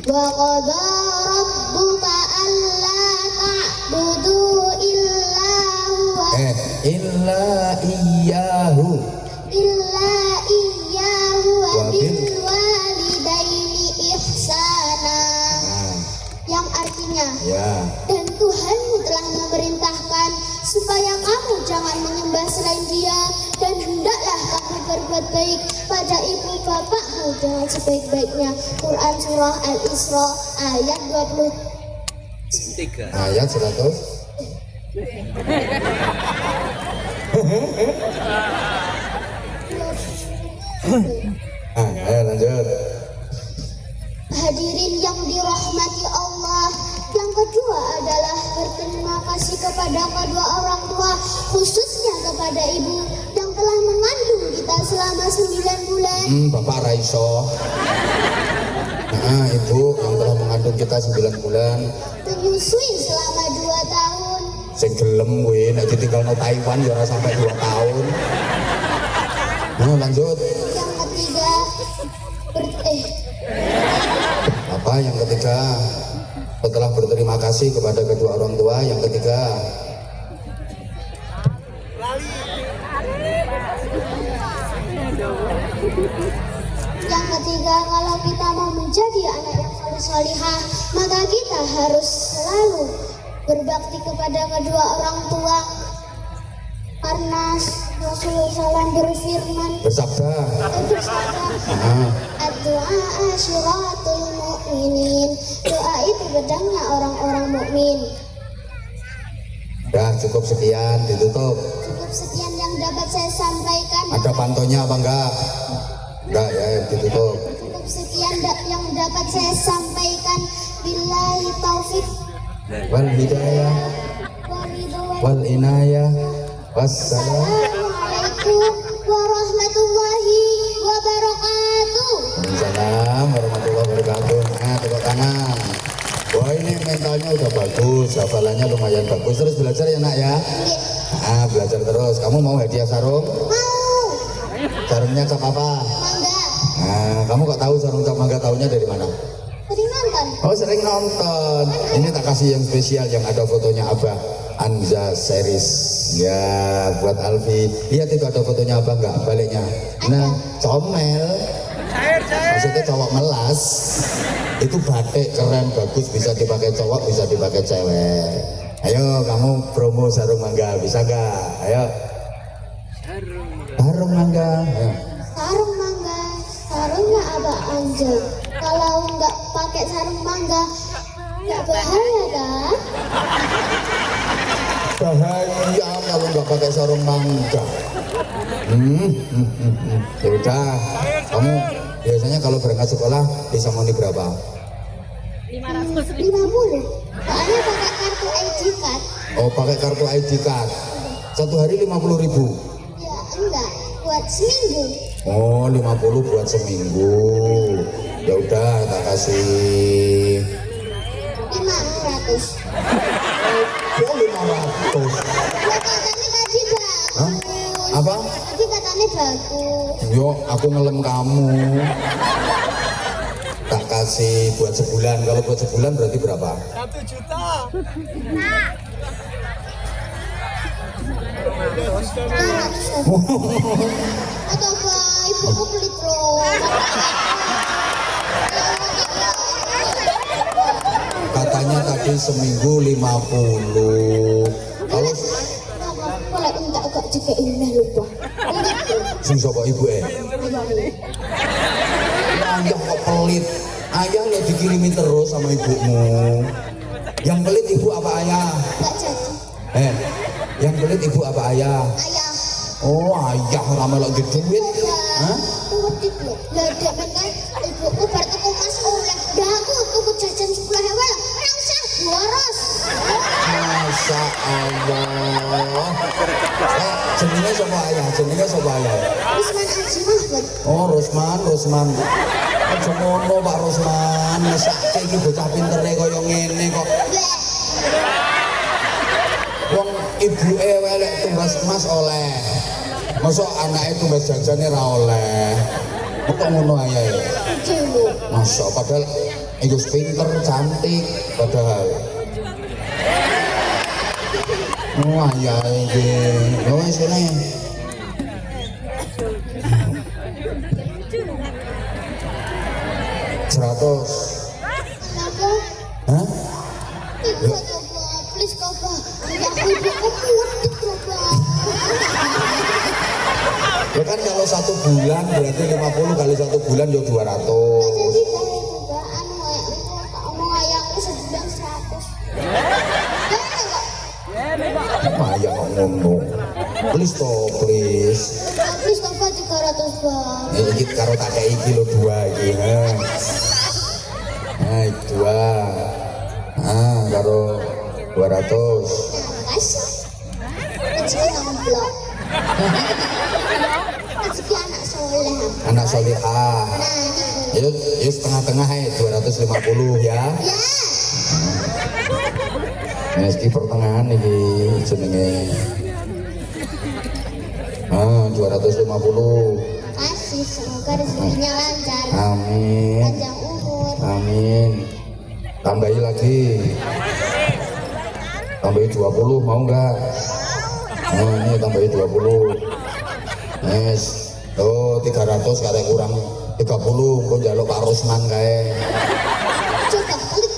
Wa qada rabbuka alla ta'budu illa huwa Illa iyahu. wa Wabil. bil walidaini ihsana. Yang artinya, Ya. dan Tuhanmu telah memerintahkan supaya kamu jangan menyembah selain Dia, dan hendaklah kamu berbuat baik pada ibu bapakmu dengan sebaik-baiknya. Quran surah Al-Isra ayat 20. Ayat 100. Ayo lanjut. Hadirin yang dirahmati Allah, yang kedua adalah berterima kasih kepada kedua orang tua, khususnya kepada ibu yang telah mengandung kita selama 9 bulan. Bapak Raiso. Ibu yang telah mengandung kita 9 bulan. Menyusui selama 2 tahun. Sing gelem kuwi nek ditinggalno Taiwan ya ora sampai 2 tahun. Lanjut. Yang ketiga, Apa yang ketiga? Setelah berterima kasih kepada kedua orang tua, yang ketiga. Yang ketiga, kalau kita mau menjadi anak yang salihah, maka kita harus selalu berbakti kepada kedua orang tua. Karena Rasulullah SAW berfirman, Bersabda. Ad-du'a asyiratul mu'minin. Doa itu pedangnya orang-orang mukmin. Dah cukup sekian, ditutup. Cukup sekian yang dapat saya sampaikan. Ada pantonya apa enggak? Enggak ya, ditutup. Cukup sekian yang dapat saya sampaikan. Billahi taufik Wal hidayah waridwan. wal inayah wassalam. Assalamualaikum warahmatullahi wabarakatuh. Waalaikumsalam warahmatullahi wabarakatuh. Tepuk tangan. Wah, ini mentalnya udah bagus, hafalannya lumayan bagus. Terus belajar ya nak ya. Belajar terus. Kamu mau hadiah sarung? Mau. Sarungnya cap apa? Mangga. Kamu kok tahu sarung cap mangga, tahunya dari mana? Sering nonton. Oh, sering nonton. Ini tak kasih yang spesial yang ada fotonya Abah Anza series. Ya, buat Alfi. Lihat itu ada fotonya Abah enggak? Baliknya. Nah, comel. Maksudnya cowok melas. Itu batik keren, bagus, bisa dipakai cowok, bisa dipakai cewek. Ayo kamu promo sarung mangga, bisa enggak? Ayo. Sarung mangga. Ayo. Sarung mangga. Sarungnya Abah Anjay. Kalau nggak pakai sarung mangga, nggak bahaya kan? Bahaya kalau nggak pakai sarung mangga. Ya udah, kamu biasanya kalau berangkat sekolah bisa money berapa? 50. Soalnya pakai kartu ID card. Oh, pakai kartu ID card. Satu hari 50.000. Ya enggak, buat seminggu. Oh, 50 buat seminggu. Ya udah, tak kasih 500. oh 500. Ya katanya tadi bagus. Hah? Apa? Tadi katanya bagus. Yo, aku ngelem kamu. Tak kasih buat sebulan. Kalau buat sebulan berarti berapa? 1 juta. 500. Atau apa? Ibuku pelit loh. Katanya tadi seminggu 50. Kalau Kalau enggak agak juga indah lupa. sing sapa ibu Ayah kok pelit. Ayah lo dikirimin terus sama ibumu. Yang pelit ibu apa ayah? Enggak jadi. Yang pelit ibu apa ayah? Ayah. Oh ayah ramelok di duit. Hah? Wedit lho. Lah dek men kan ibuku bar tuku mas oleh. Dah aku tuku jajan 10.000 lho. Ora usah boros. Masya Allah. Jenenge sapa ayah? Jenenge sapa ayah? Usman Aji Mahmud. Oh Rusman. Aja ngono Pak Rusman. Mesake iki bocah pintere kaya ngene kok. Bleh. Wong ibuke welek tumbas emas oleh. Masa anake tumbas jajane ra oleh. Kok ngono ayahe? Dulu. Masya padahal iku pinter, cantik padahal. Oh ayahe iki. Lho wis kene. Seratus. Kenapa? Hah? Ibu coba, please coba. Ya ibuku wedit coba. Ya kan kalau 1 bulan berarti 50 kali 1 bulan ya 200. Jadi dari juga anu ngomong ayamku sebulan 100. Ayah ngono. Please toh, please. Please coba 300 bang. Iki karo tak kei kilo 2 iki. Nah, 2. Ah, karo 200. Makasih. Rezeki nomblok. Rezeki anak soleh. Anak solihah. Nah, Yuk setengah-tengah 250 ya. ya. Meski pertengahan iki jenenge. Ah, 250. Kasih semoga rezekinya lancar. Amin. Panjang umur. Amin. Tambahi lagi. Tambahi 20 mau enggak? Oh, ini tambahi 20. Yes. Oh, 300 kare kurang 30 kok njaluk Pak Rusman kae. Coba klik.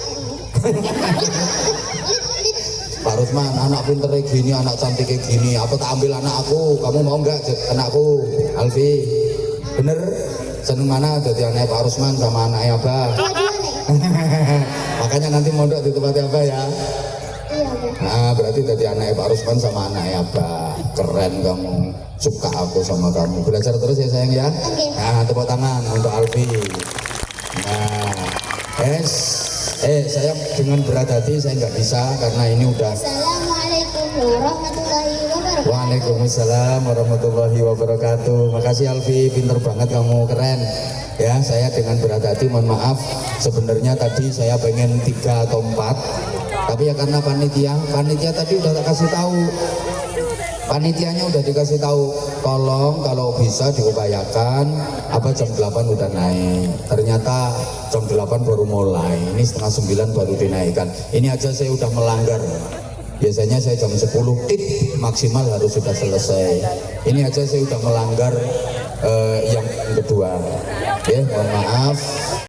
Pak Rusman, anak pintere gini, anak cantiknya gini, apa tak ambil anak aku? Kamu mau enggak anakku? Alfi. Bener? Seneng mana jadi anak Pak Rusman sama anaknya Abah? Makanya nanti mondok di tempatnya Abah ya. Iya, Bang. Nah, berarti tadi anaknya Pak Rusman sama anaknya Abah. Keren kamu, suka aku sama kamu. Belajar terus ya sayang ya. Oke. Nah, tepuk tangan untuk Alfi. Nah, saya dengan berat hati saya nggak bisa karena ini udah. Assalamualaikum warahmatullahi wabarakatuh. Waalaikumsalam warahmatullahi wabarakatuh. Makasih Alfi, pinter banget kamu, keren. Ya, saya dengan berat hati mohon maaf. Sebenarnya tadi saya pengen 3 atau 4. Tapi ya karena panitia tadi udah tak kasih tahu. Panitianya udah dikasih tahu, tolong kalau bisa diupayakan apa jam 8 udah naik. Ternyata jam 8 baru mulai, ini setengah 9 baru dinaikkan. Ini aja saya udah melanggar. Biasanya saya jam 10 maksimal harus sudah selesai. Ini aja saya udah melanggar yang kedua. Ya, mohon maaf.